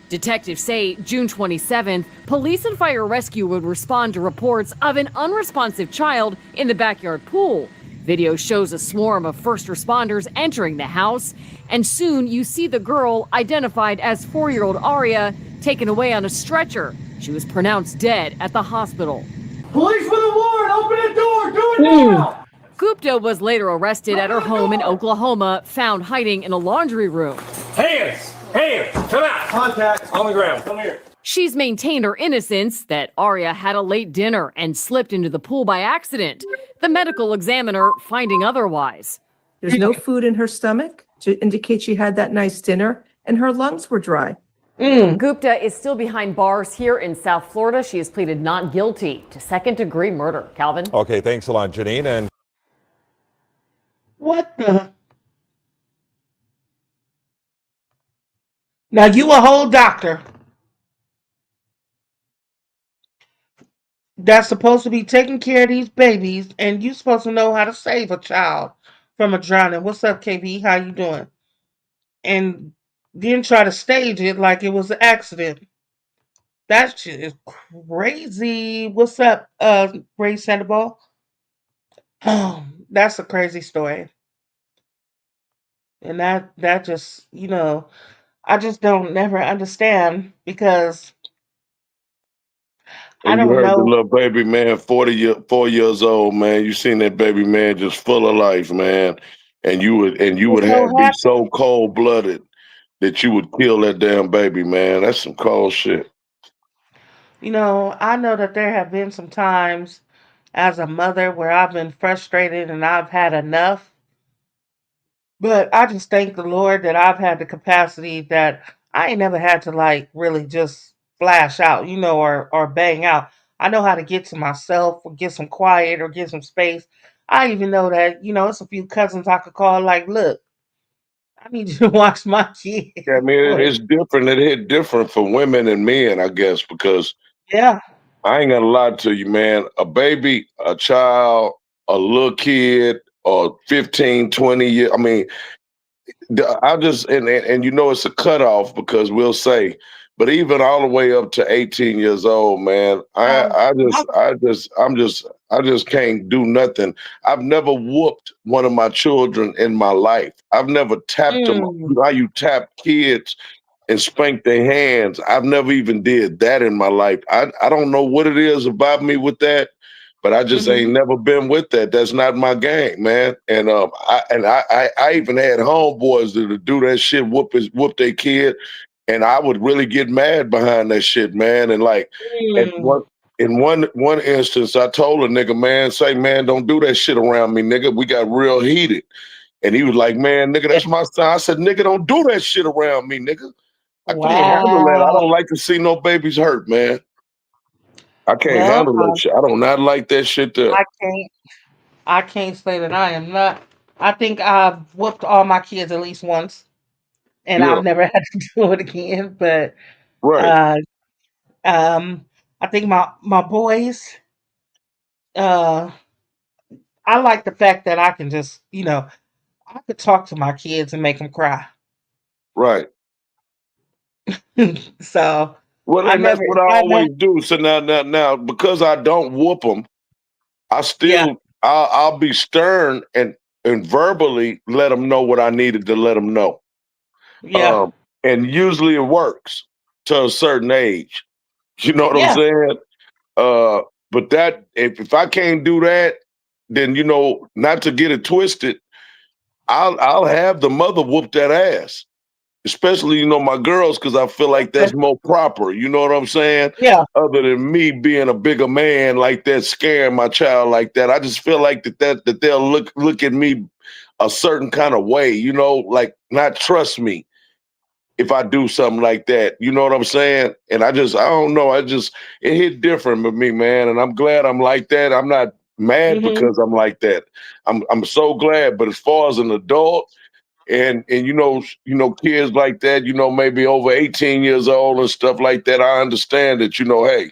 Detectives say June 27th, police and fire rescue would respond to reports of an unresponsive child in the backyard pool. Video shows a swarm of first responders entering the house, and soon you see the girl, identified as 4-year-old Aria, taken away on a stretcher. She was pronounced dead at the hospital. Police with a warrant! Open the door! Do it now! Gupta was later arrested at her home in Oklahoma, found hiding in a laundry room. Hands! Hands! Come out! Contact on the ground. Come here. She's maintained her innocence, that Aria had a late dinner and slipped into the pool by accident. The medical examiner finding otherwise. There's no food in her stomach to indicate she had that nice dinner, and her lungs were dry. Gupta is still behind bars here in South Florida. She has pleaded not guilty to second-degree murder. Calvin? Okay, thanks a lot, Janine. And What the? Now you a whole doctor that's supposed to be taking care of these babies, and you supposed to know how to save a child from a drowning. What's up, KB? How you doing? And then try to stage it like it was an accident. That shit is crazy. What's up, Ray Sandoval? That's a crazy story. And that just, I just don't never understand because I And you don't heard the know. little baby man, 4 years old, man. You seen that baby man just full of life, man. And you would It's so have be happy. so cold blooded that you would kill that damn baby, man. That's some cold shit. I know that there have been some times as a mother where I've been frustrated and I've had enough. But I just thank the Lord that I've had the capacity that I ain't never had to like really just flash out, or bang out. I know how to get to myself or get some quiet or get some space. I even know that, it's a few cousins I could call like, look, I need you to watch my kids. Yeah, I mean, it's different. It hit different for women and men, I guess, because Yeah. I ain't gonna lie to you, man. A baby, a child, a little kid, or 15, 20 years. I mean, I just and it's a cutoff because we'll say, but even all the way up to 18 years old, man, I just can't do nothing. I've never whooped one of my children in my life. I've never tapped them. You know how you tap kids and spank their hands. I've never even did that in my life. I don't know what it is about me with that, but I just ain't never been with that. That's not my game, man. And I even had homeboys that would do that shit, whoop their kid, and I would really get mad behind that shit, man. And like, in one instance, I told a nigga, man, say, man, don't do that shit around me, nigga. We got real heated. And he was like, man, nigga, that's my son. I said, nigga, don't do that shit around me, nigga. I can't handle that. I Wow. don't like to see no babies hurt, man. I can't Well, handle that shit. I do not like that shit there. I can't say that I am not. I think I've whooped all my kids at least once, and Yeah, I've never had to do it again. But right. uh, I think my boys. Uh, I like the fact that I can just, I could talk to my kids and make them cry. Right. So Well, I and that's never, what if I I know, always do. So now, because I don't whoop them, I yeah, still, I'll be stern and verbally let them know what I needed to let them know. yeah, Um, and usually it works to a certain age. You know what I'm yeah, saying? Uh, but that if I can't do that, then not to get it twisted, I'll have the mother whoop that ass. Especially, my girls, because I feel like that's okay, more proper. You know what I'm saying? yeah, Other than me being a bigger man like that, scaring my child like that. I just feel like that they'll look at me a certain kind of way, like not trust me if I do something like that. You know what I'm saying? And I don't know. It hit different with me, man. And I'm glad I'm like that. I'm not mad hmm, because I'm like that. I'm so glad. But as far as an adult, and kids like that, maybe over 18 years old and stuff like that, I understand that, hey,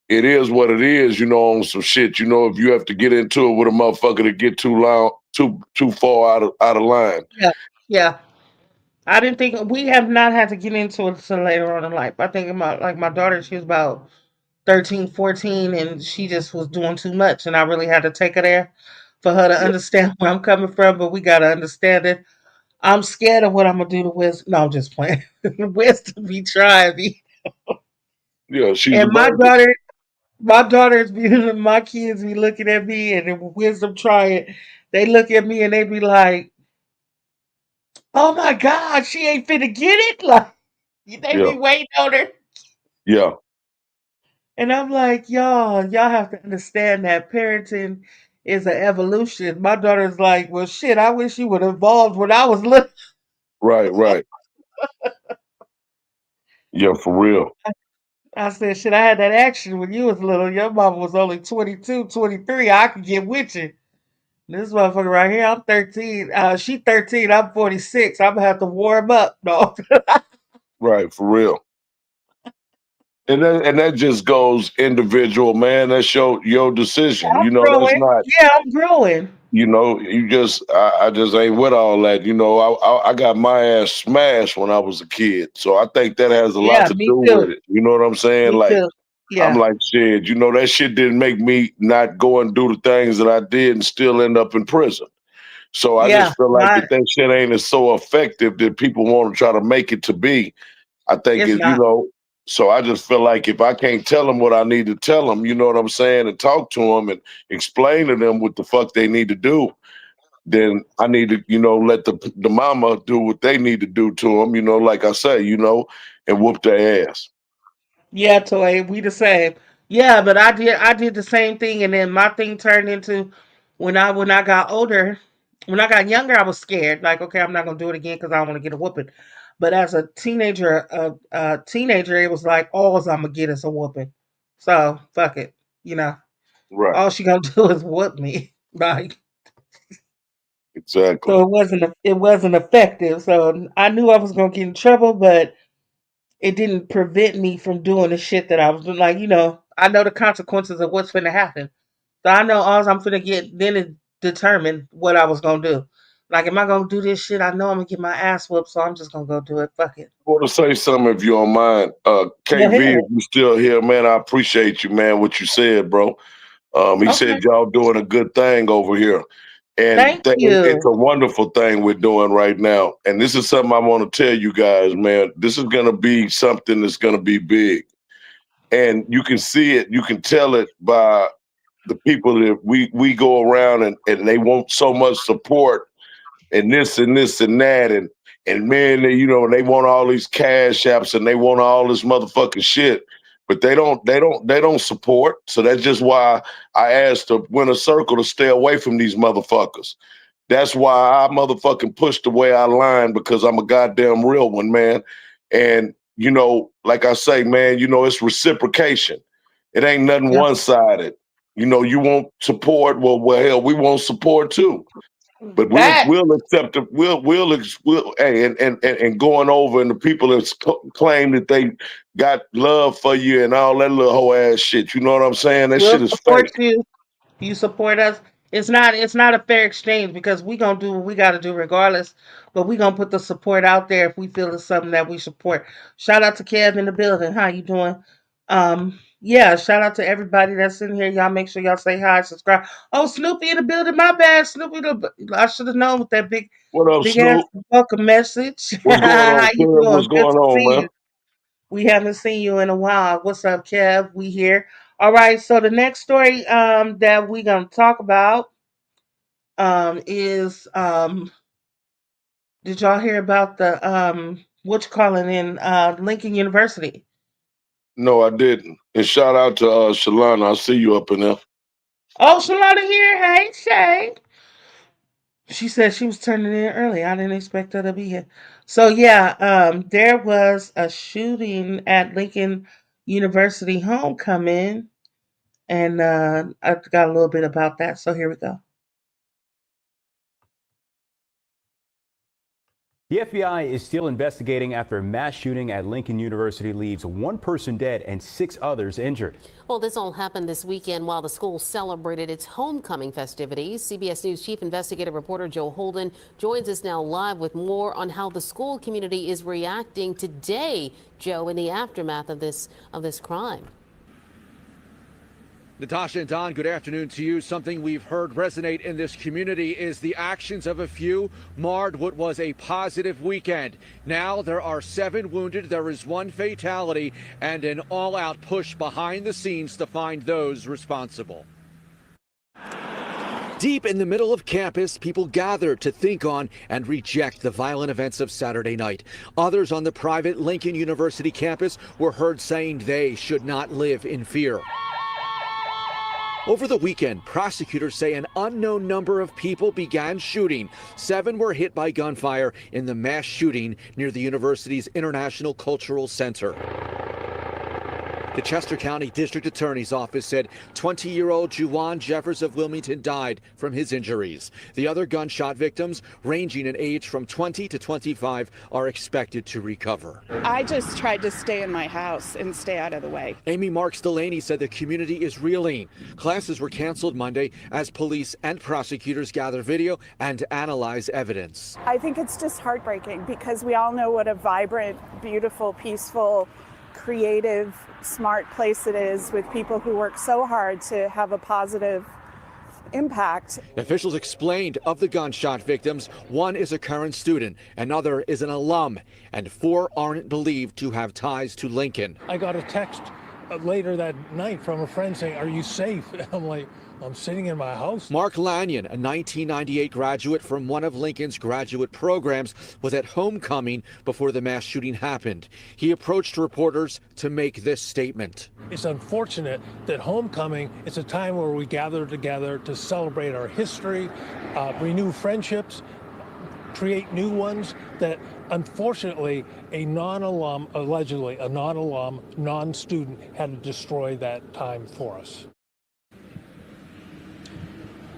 it is what it is, on some shit. If you have to get into it with a motherfucker to get too long, too far out of line. yeah, yeah. I didn't think we have not had to get into it until later on in life. I think about like my daughter, she was about 13, 14, and she just was doing too much, and I really had to take her there for her to Yeah, understand where I'm coming from. But we gotta understand it. I'm scared of what I'm gonna do to Wiz. No, I'm just playing. Wiz to be trying me, yeah, she's a and baby. my daughters be my kids be looking at me, and then wisdom trying. They look at me and they be like, "Oh my God, she ain't finna get it!" Like they Yeah, be waiting on her, yeah, and I'm like, y'all have to understand that parenting is an evolution. My daughter's like, "Well, shit, I wish you would have evolved when I was little." right. Yeah, for real. I said, "Shit, I had that action when you was little. Your mama was only 22, 23. I could get with you." This motherfucker right here, I'm 13. She 13, I'm 46. I'm gonna have to warm up. No. Right, for real. And that just goes individual, man. That's your decision. I'm That's growing. not. Yeah, I'm growing. I just ain't with all that. I got my ass smashed when I was a kid, so I think that has a lot Yeah, to me do too. with it. You know what I'm saying? Me Like, too. I'm Yeah. like, shit. That shit didn't make me not go and do the things that I did and still end up in prison. So I Yeah. just feel like Mine, that shit ain't as so effective that people want to try to make it to be. I think it's it, not. so I just feel like if I can't tell them what I need to tell them, you know what I'm saying, and talk to them and explain to them what the fuck they need to do, then I need to, let the mama do what they need to do to them, like I say, and whoop their ass. Yeah, Toy, we the same. Yeah, but I did the same thing, and then my thing turned into when I got older, when I got younger, I was scared. Like, okay, I'm not gonna do it again because I don't want to get a whooping. But as a teenager, it was like all I'm gonna get is a whooping. So fuck it, you know. Right. All she gonna do is whoop me. Like, Exactly. so it wasn't effective. So I knew I was gonna get in trouble, but it didn't prevent me from doing the shit that I was doing. Like, I know the consequences of what's finna happen. So I know all I'm finna get then it determined what I was gonna do. Like, am I gonna do this shit? I know I'm gonna get my ass whooped, so I'm just gonna go do it. Fuck it. I want to say something if you don't mind. Go KV, ahead. if you still here, man, I appreciate you, man, what you said, bro. He Okay. said y'all doing a good thing over here. And Thank it's you. a wonderful thing we're doing right now. And this is something I want to tell you guys, man. This is going to be something that's going to be big. And you can see it, you can tell it by the people that we go around and they want so much support and this and this and that. And man, they want all these cash apps and they want all this motherfucking shit. but they don't support. So that's just why I asked the winner circle to stay away from these motherfuckers. That's why I motherfucking push the way I line, because I'm a goddamn real one, man. And, you know, like I say, man, you know, it's reciprocation. It ain't nothing one-sided. You know, you won't support, well, hell, we won't support too. But we'll accept it. We'll hey, and going over, and the people that claim that they got love for you and all that little whole ass shit. You know what I'm saying? That shit We'll is support fake. you. You support us. It's not a fair exchange, because we gonna do what we gotta do regardless. But we gonna put the support out there if we feel it's something that we support. Shout out to Kev in the building. How you doing? Yeah, shout out to everybody that's in here. Y'all make sure y'all say hi, subscribe. Oh, Snoopy in the building. My bad, Snoopy. I should have known with that What up, big ass Snoop? welcome message. What's going on, How you Kev? doing? What's Good going to on, see man? you. We haven't seen you in a while. What's up, Kev? We here. All right. So the next story that we gonna talk about is did y'all hear about the what you calling in Lincoln University? No, I didn't. And shout out to Shalana. I see you up in there. Oh, Shalana here. Hey, Shay. She said she was turning in early. I didn't expect her to be here. So yeah, there was a shooting at Lincoln University homecoming, and I got a little bit about that. So here we go. The FBI is still investigating after a mass shooting at Lincoln University leaves one person dead and 6 others injured. Well, this all happened this weekend while the school celebrated its homecoming festivities. CBS News chief investigative reporter Joe Holden joins us now live with more on how the school community is reacting today, Joe, in the aftermath of this crime. Natasha and Don, good afternoon to you. Something we've heard resonate in this community is the actions of a few marred what was a positive weekend. Now there are 7 wounded, there is 1 fatality, and an all-out push behind the scenes to find those responsible. Deep in the middle of campus, people gathered to think on and reject the violent events of Saturday night. Others on the private Lincoln University campus were heard saying they should not live in fear. Over the weekend, prosecutors say an unknown number of people began shooting. 7 were hit by gunfire in the mass shooting near the university's International Cultural Center. The Chester County District Attorney's Office said 20-year-old Juwan Jeffers of Wilmington died from his injuries. The other gunshot victims, ranging in age from 20 to 25, are expected to recover. I just tried to stay in my house and stay out of the way. Amy Marks Delaney said the community is reeling. Classes were canceled Monday as police and prosecutors gather video and analyze evidence. I think it's just heartbreaking because we all know what a vibrant, beautiful, peaceful, creative, smart place it is with people who work so hard to have a positive impact. Officials explained of the gunshot victims, 1 is a current student, another is an alum, and 4 aren't believed to have ties to Lincoln. I got a text later that night from a friend saying, "Are you safe?" I'm like, I'm sitting in my house. Mark Lanyon, a 1998 graduate from one of Lincoln's graduate programs, was at homecoming before the mass shooting happened. He approached reporters to make this statement. It's unfortunate that homecoming is a time where we gather together to celebrate our history, renew friendships, create new ones, that unfortunately allegedly a non-alum, non-student had to destroy that time for us.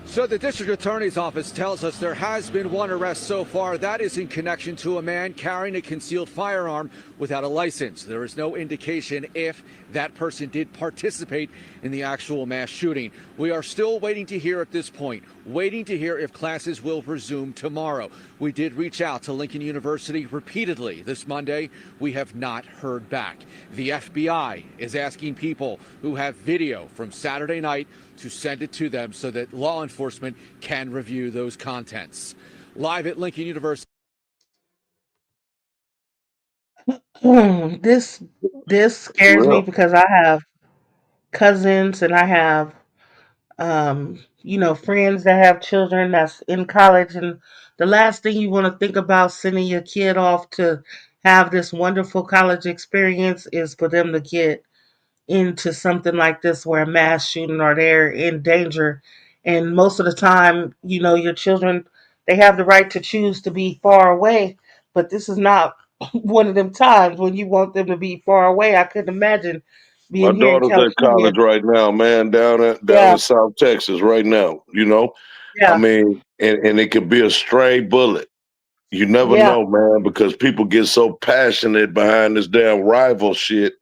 So the district attorney's office tells us there has been 1 arrest so far. That is in connection to a man carrying a concealed firearm without a license. There is no indication if that person did participate in the actual mass shooting. We are still waiting to hear at this point, waiting to hear if classes will resume tomorrow. We did reach out to Lincoln University repeatedly this Monday. We have not heard back. The FBI is asking people who have video from Saturday night to send it to them so that law enforcement can review those contents. Live at Lincoln University. This scares me because I have cousins and I have friends that have children that's in college, and the last thing you want to think about sending your kid off to have this wonderful college experience is for them to get into something like this where a mass shooting or they're in danger. And most of the time, your children, they have the right to choose to be far away, but this is not one of them times when you want them to be far away. I couldn't imagine My being here in daughter's at California. college right now, man, down Yeah, in South Texas right now. I yeah, mean, and it could be a stray bullet. You never yeah, know, man, because people get so passionate behind this damn rival shit.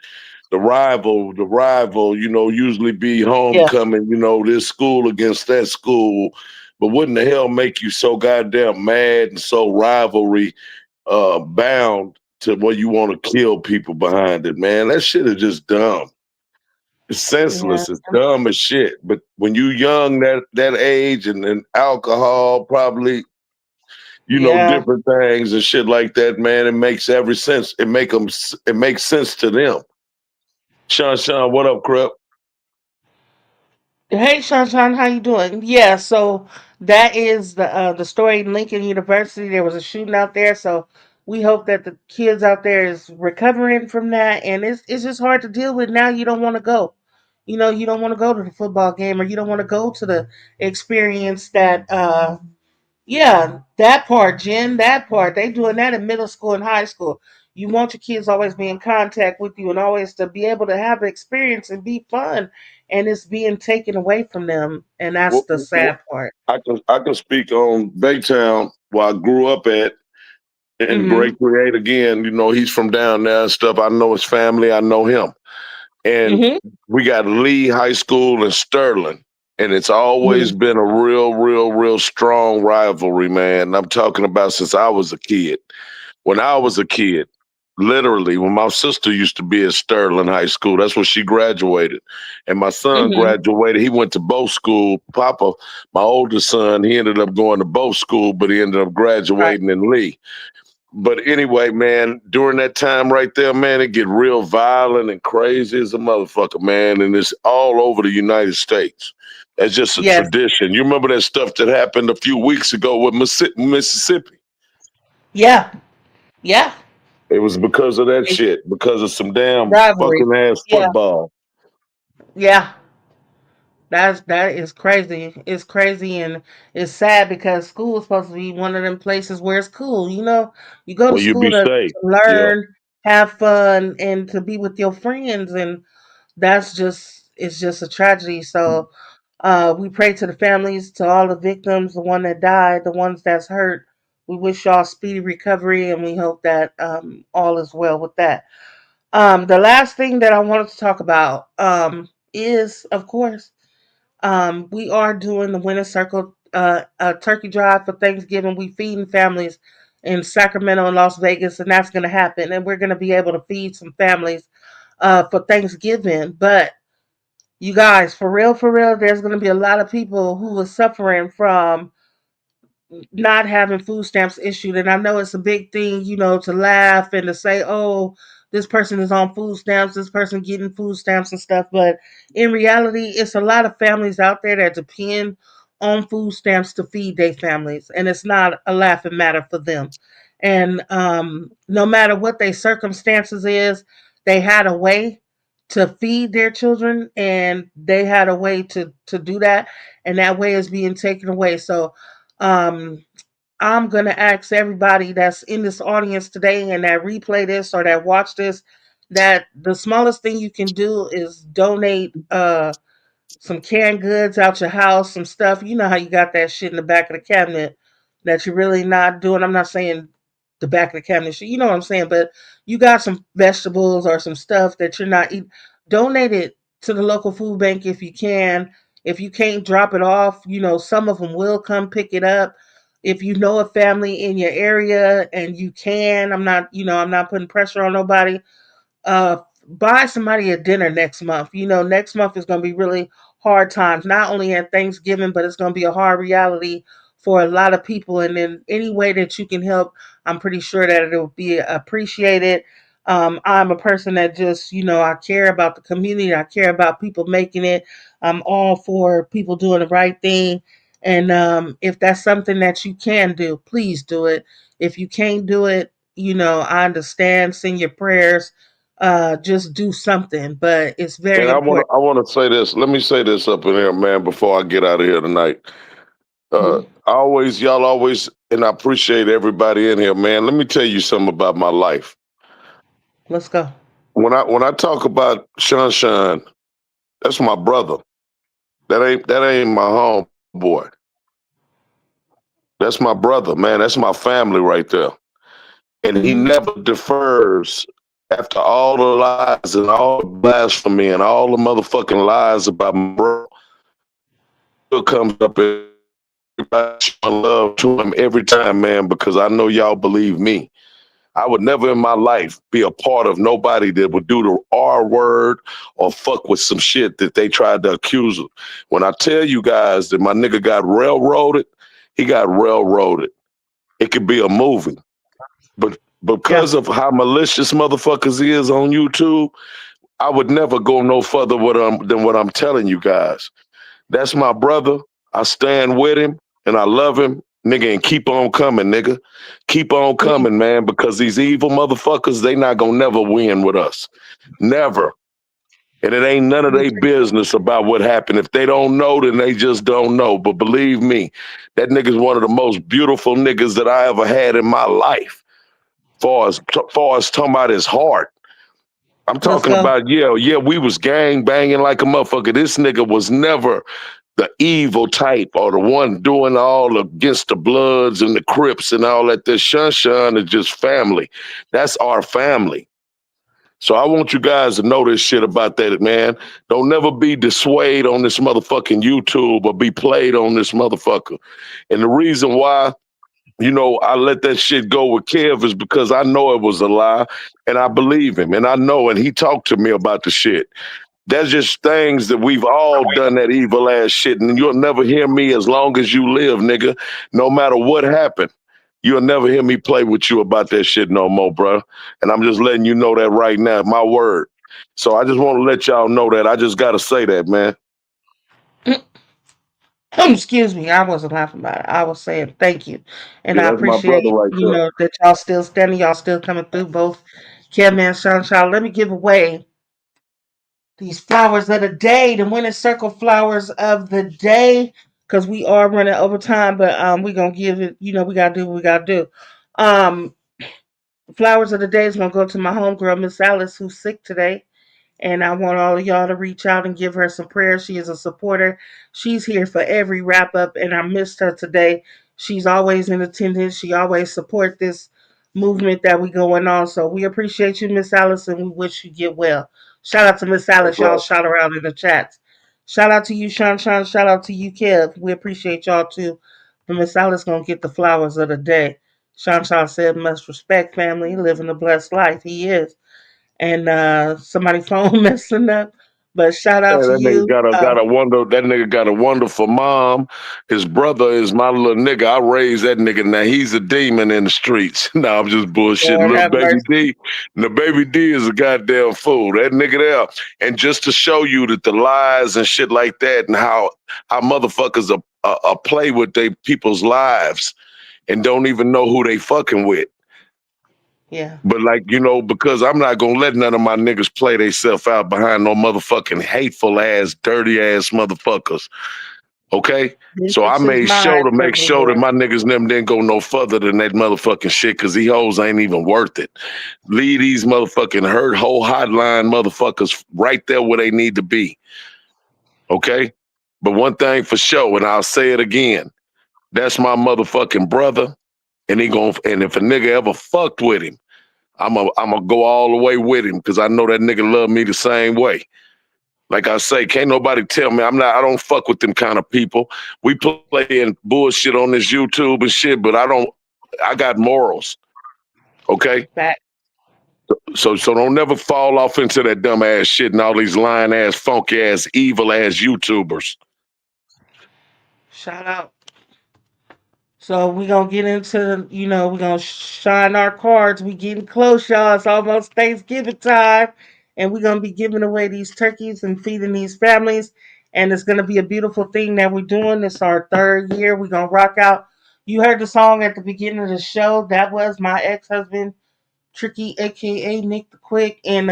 The rival, usually be yeah, homecoming, this school against that school. But wouldn't the hell make you so goddamn mad and so rivalry bound to where you want to kill people behind it, man? That shit is just dumb. It's yeah, senseless. It's dumb as shit. But when you young that age and alcohol probably yeah. different things and shit like that, man. It makes every sense. It makes sense to them. Sean, what up, Crep? Hey, Shanshan, how you doing? Yeah, so that is the story in Lincoln University. There was a shooting out there, so we hope that the kids out there is recovering from that. And it's just hard to deal with now. You don't want to go. You don't want to go to the football game, or you don't want to go to the experience that yeah, that part, Jen, that part. They doing that in middle school and high school. You want your kids always be in contact with you and always to be able to have an experience and be fun. And it's being taken away from them. And that's What, the sad part. I can speak on Baytown where I grew up at and Mm-hmm. Great Create again. He's from down there and stuff. I know his family. I know him. And Mm-hmm. we got Lee High School in Sterling. And it's always Mm-hmm. been a real, real, real strong rivalry, man. I'm talking about since I was a kid. When I was a kid, literally, when my sister used to be at Sterling High School, that's when she graduated. And my son Mm-hmm. graduated. He went to both school. Papa, my oldest son, he ended up going to both school, but he ended up Right. graduating in Lee. But anyway, man, during that time right there, man, it get real violent and crazy as a motherfucker, man. And it's all over the United States. It's just a Yes. tradition. You remember that stuff that happened a few weeks ago with Mississippi? Yeah. Yeah. It was because of that It's shit, because of some damn rivalry. fucking ass Yeah. football. Yeah. That is crazy. It's crazy and it's sad because school is supposed to be one of them places where it's cool. You go to Well, you school be to safe. Yeah. learn, have fun, and to be with your friends, and it's just a tragedy. So we pray to the families, to all the victims, the one that died, the ones that's hurt. We wish y'all speedy recovery, and we hope that all is well with that. The last thing that I wanted to talk about is, of course, we are doing the Winter Circle turkey drive for Thanksgiving. We feeding families in Sacramento and Las Vegas, and that's going to happen. And we're going to be able to feed some families for Thanksgiving. But you guys, for real, there's going to be a lot of people who are suffering from not having food stamps issued. And I know it's a big thing, to laugh and to say, oh, this person is on food stamps, this person getting food stamps and stuff. But in reality, it's a lot of families out there that depend on food stamps to feed their families. And it's not a laughing matter for them. And no matter what their circumstances is, they had a way to feed their children and they had a way to do that. And that way is being taken away. So um, I'm going to ask everybody that's in this audience today and that replay this or that watch this that the smallest thing you can do is donate some canned goods out your house, some stuff. You know how you got that shit in the back of the cabinet that you're really not doing. I'm not saying the back of the cabinet shit, you know what I'm saying, but you got some vegetables or some stuff that you're not eating. Donate it to the local food bank if you can. If you can't drop it off, some of them will come pick it up. If you know a family in your area and you can, I'm not putting pressure on nobody, buy somebody a dinner next month. Next month is going to be really hard times, not only at Thanksgiving, but it's going to be a hard reality for a lot of people. And in any way that you can help, I'm pretty sure that it'll be appreciated. I'm a person that just, I care about the community. I care about people making it. I'm all for people doing the right thing. And if that's something that you can do, please do it. If you can't do it, I understand. Send your prayers just do something. But it's very And important. I want to say this. Let me say this up in here, man, before I get out of here tonight. Y'all always, and I appreciate everybody in here, man. Let me tell you something about my life. Let's go. When I talk about Shun, that's my brother. That ain't my homeboy. That's my brother, man. That's my family right there. And he never defers after all the lies and all the blasphemy and all the motherfucking lies about my bro. Still comes up and showing love to him every time, man, because I know y'all believe me. I would never in my life be a part of nobody that would do the R word or fuck with some shit that they tried to accuse of. When I tell you guys that my nigga got railroaded, he got railroaded. It could be a movie. But because of how malicious motherfuckers is on YouTube, I would never go no further than what I'm telling you guys. That's my brother. I stand with him and I love him, nigga, and keep on coming, nigga. Keep on coming, man, because these evil motherfuckers, they not gonna never win with us. Never. And it ain't none of their business about what happened. If they don't know, then they just don't know. But believe me, that nigga's one of the most beautiful niggas that I ever had in my life. Far as talking about his heart. I'm talking about, yeah, we was gang banging like a motherfucker. This nigga was never the evil type or the one doing all against the Bloods and the Crips and all that. This Shun is just family. That's our family. So I want you guys to know this shit about that, man. Don't never be dissuaded on this motherfucking YouTube or be played on this motherfucker. And the reason why, I let that shit go with Kev is because I know it was a lie and I believe him and I know, and he talked to me about the shit. That's just things that we've all done, that evil ass shit. And you'll never hear me as long as you live, nigga. No matter what happened, you'll never hear me play with you about that shit no more, bro. And I'm just letting you know that right now, my word. So I just want to let y'all know that. I just got to say that, man. Excuse me, I wasn't laughing about it. I was saying thank you. And Yeah, I that's my brother appreciate, right there. that y'all still standing, y'all still coming through, both Kim and Sunshine. Let me give away these flowers of the day, the winning circle flowers of the day, because we are running over time, but we're gonna give it, we gotta do what we gotta do. Flowers of the day is gonna go to my homegirl, Miss Alice, who's sick today. And I want all of y'all to reach out and give her some prayers. She is a supporter. She's here for every wrap up, and I missed her today. She's always in attendance. She always support this movement that we going on. So we appreciate you, Miss Alice, and we wish you get well. Shout out to Miss Alice. Y'all shout her out in the chats. Shout out to you, Sean. Shout out to you, Kev. We appreciate y'all too. But Miss Alice gonna get the flowers of the day. Sean said, "Must respect family, living a blessed life." He is, and somebody's phone messing up. But shout Yeah, out to that nigga you. that nigga got a wonderful mom. His brother is my little nigga. I raised that nigga. Now he's a demon in the streets. Nah, I'm just bullshitting. Lord Little have baby mercy. D. The baby D is a goddamn fool. That nigga there. And just to show you that the lies and shit like that and how motherfuckers play with they people's lives and don't even know who they fucking with. Yeah. But because I'm not gonna let none of my niggas play theyself out behind no motherfucking hateful ass, dirty ass motherfuckers. Okay? So I Vengeance is made mine, sure to says make the sure that Lord. my niggas and them didn't go no further than that motherfucking shit, cause these hoes ain't even worth it. Leave these motherfucking hurt whole hotline motherfuckers right there where they need to be. Okay? But one thing for sure, and I'll say it again, that's my motherfucking brother. And if a nigga ever fucked with him, I'm a go all the way with him because I know that nigga love me the same way. Like I say, can't nobody tell me I don't fuck with them kind of people. We playing bullshit on this YouTube and shit, but I got morals. Okay? Back. So don't never fall off into that dumb ass shit and all these lying ass, funky ass, evil ass YouTubers. Shout out. So we're gonna get into, we're gonna shine our cards. We getting close, y'all. It's almost Thanksgiving time. And we're gonna be giving away these turkeys and feeding these families. And it's gonna be a beautiful thing that we're doing. It's our third year. We're gonna rock out. You heard the song at the beginning of the show. That was my ex-husband Tricky, aka Nick the Quick. And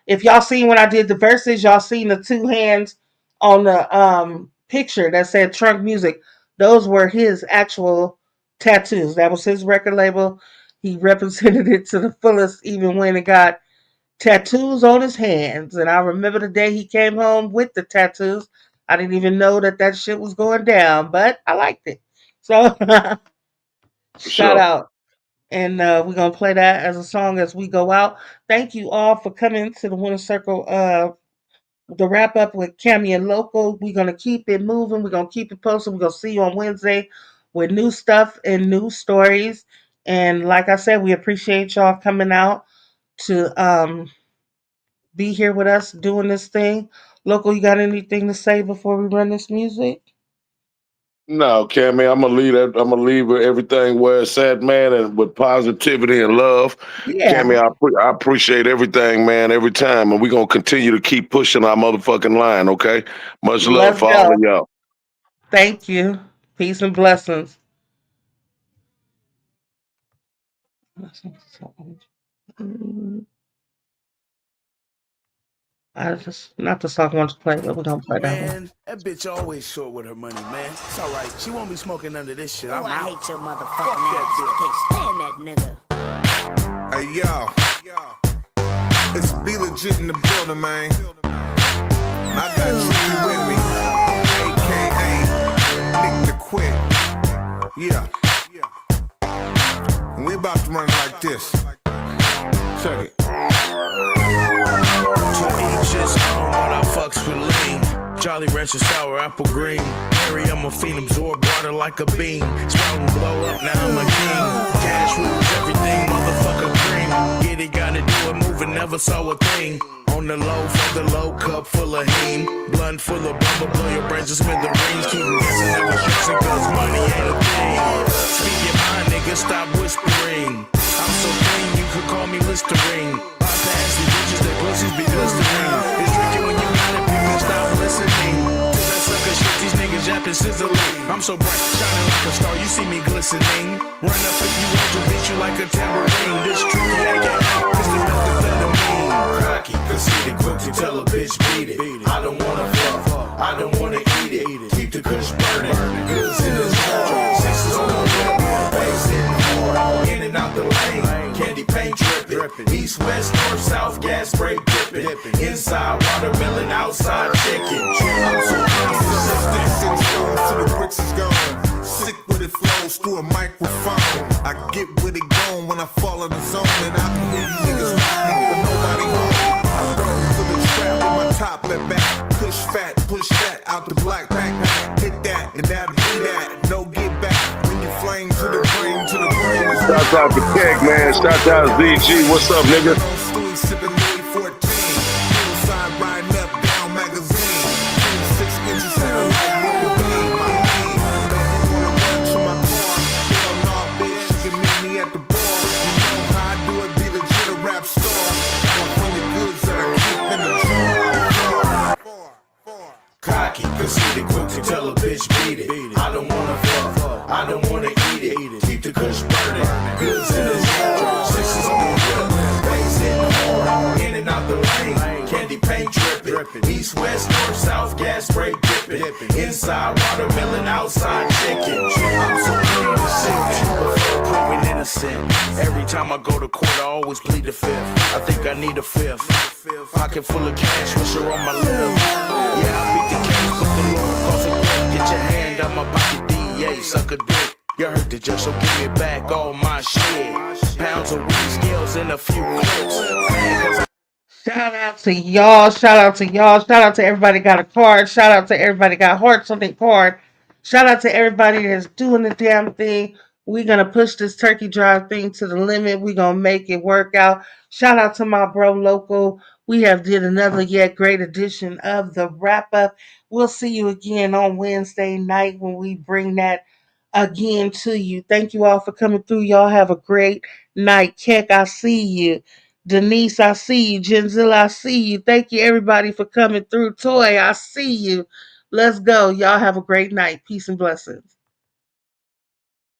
if y'all seen when I did the verses, y'all seen the two hands on the picture that said Trunk Music. Those were his actual tattoos. That was his record label. He represented it to the fullest, even when it got tattoos on his hands. And I remember the day he came home with the tattoos. I didn't even know that shit was going down, but I liked it. So shout Sure. out. And we're going to play that as a song as we go out. Thank you all for coming to the Winter Circle, the wrap up with Kammy and Local. We're going to keep it moving. We're going to keep it posted. We're going to see you on Wednesday with new stuff and new stories. And like I said, we appreciate y'all coming out to be here with us doing this thing. Local, you got anything to say before we run this music? No, Kammy, I'm gonna leave with everything where it's at, man, and with positivity and love. Yeah. Kammy, I appreciate everything, man, every time, and we're gonna continue to keep pushing our motherfucking line, okay? Much love Let's for all go. of y'all. Thank you. Peace and blessings. I just not the song I want to play, but we're gonna play that one. Man, that bitch always short with her money, man. It's all right. She won't be smoking none of this shit. I'm I out. hate your motherfucking ass. I can't stand that nigga. Hey, yo. It's Be Legit in the building, man. I got Tricky with me, a.k.a. Nick the Quick. Yeah. And we about to run it like this. Check it. To each his own, but I fucks with lean. Jolly Rancher sour apple green. Harry, I'm a fiend, absorb water like a beam. Swallow and blow up, now I'm a king. Cash rules everything, motherfucker cream. Get it, gotta do it, moving, never saw a thing. On the low, for the low, cup full of heme. Blunt full of bubble, blow your brains and spin the rings. Keep guessing, never stressing, cause money ain't a thing. Speak your mind, nigga, stop whispering. I'm so clean, you could call me Listerine. Bypass the bitches, their pussies be blistering. It's tricky when you got it, people stop listening. Cause that sucker shit, these niggas yapping sizzling. I'm so bright, shining like a star, you see me glistening. Run up if you want to beat you like a tambourine. This tricky, I get out, cause the best defender mean. Cocky, conceited, quick to tell a bitch beat it. I don't wanna fuck, I don't wanna eat it. Keep the kush burning, goods in the jar. Sixes on the whip, bass hitting hard. In and out the lane, candy paint dripping. East, west, north, south, gas spray dripping. Inside watermelon, outside chicken. I'm so consistent. To the bricks is gone. Sick with it flows through a microphone. I get with it gone when I fall in the zone. And I can hear you niggas knocking, but nobody home. I run to the trap with my top let back. Push fat, push that out the black pack. Hit that, and that'll be that. No get back. When you flame to the brain, to the brain. Shout out to Keg, man. Shout out to ZG. What's up, nigga? Sipping Louis 14. Hillside riding up down magazine. 26 inches satellite with the beam. My name. Don't wanna run to my car. Hell no, bitch. You can meet me at the bar. You know how I do it. Be legit a rap star. Don't bring the goods that I keep in the drawer. Cocky, conceited, quick to tell a bitch beat it. I don't wanna fuck, I don't wanna eat it. Keep the kush burning, goods in the jar. Sixes on the whip, bass hitting hard. In and out the lane, candy paint dripping. East, west, north, south, gas spray dripping. Inside watermelon, outside chicken. I'm so clean to sick, proving innocent. Every time I go to court, I always plead the fifth. I think I need a fifth. Pocket full of cash, swisher on my lip. Yeah, I beat the case, but the Lord calls it quick. Get your hand out my pocket, DEA, suck a dick. You heard the judge, so give me back all my shit. Pounds of weed, scales, and a few clips. Shout out to y'all. Shout out to y'all. Shout out to everybody got a card. Shout out to everybody got hearts on their card. Shout out to everybody that's doing the damn thing. We're going to push this turkey drive thing to the limit. We're going to make it work out. Shout out to my bro Local. We have did another yet great edition of the wrap up. We'll see you again on Wednesday night when we bring that again to you. Thank you all for coming through. Y'all have a great night. Keck, I see you. Denise, I see you. Jenzilla, I see you. Thank you, everybody, for coming through. Toy, I see you. Let's go. Y'all have a great night. Peace and blessings.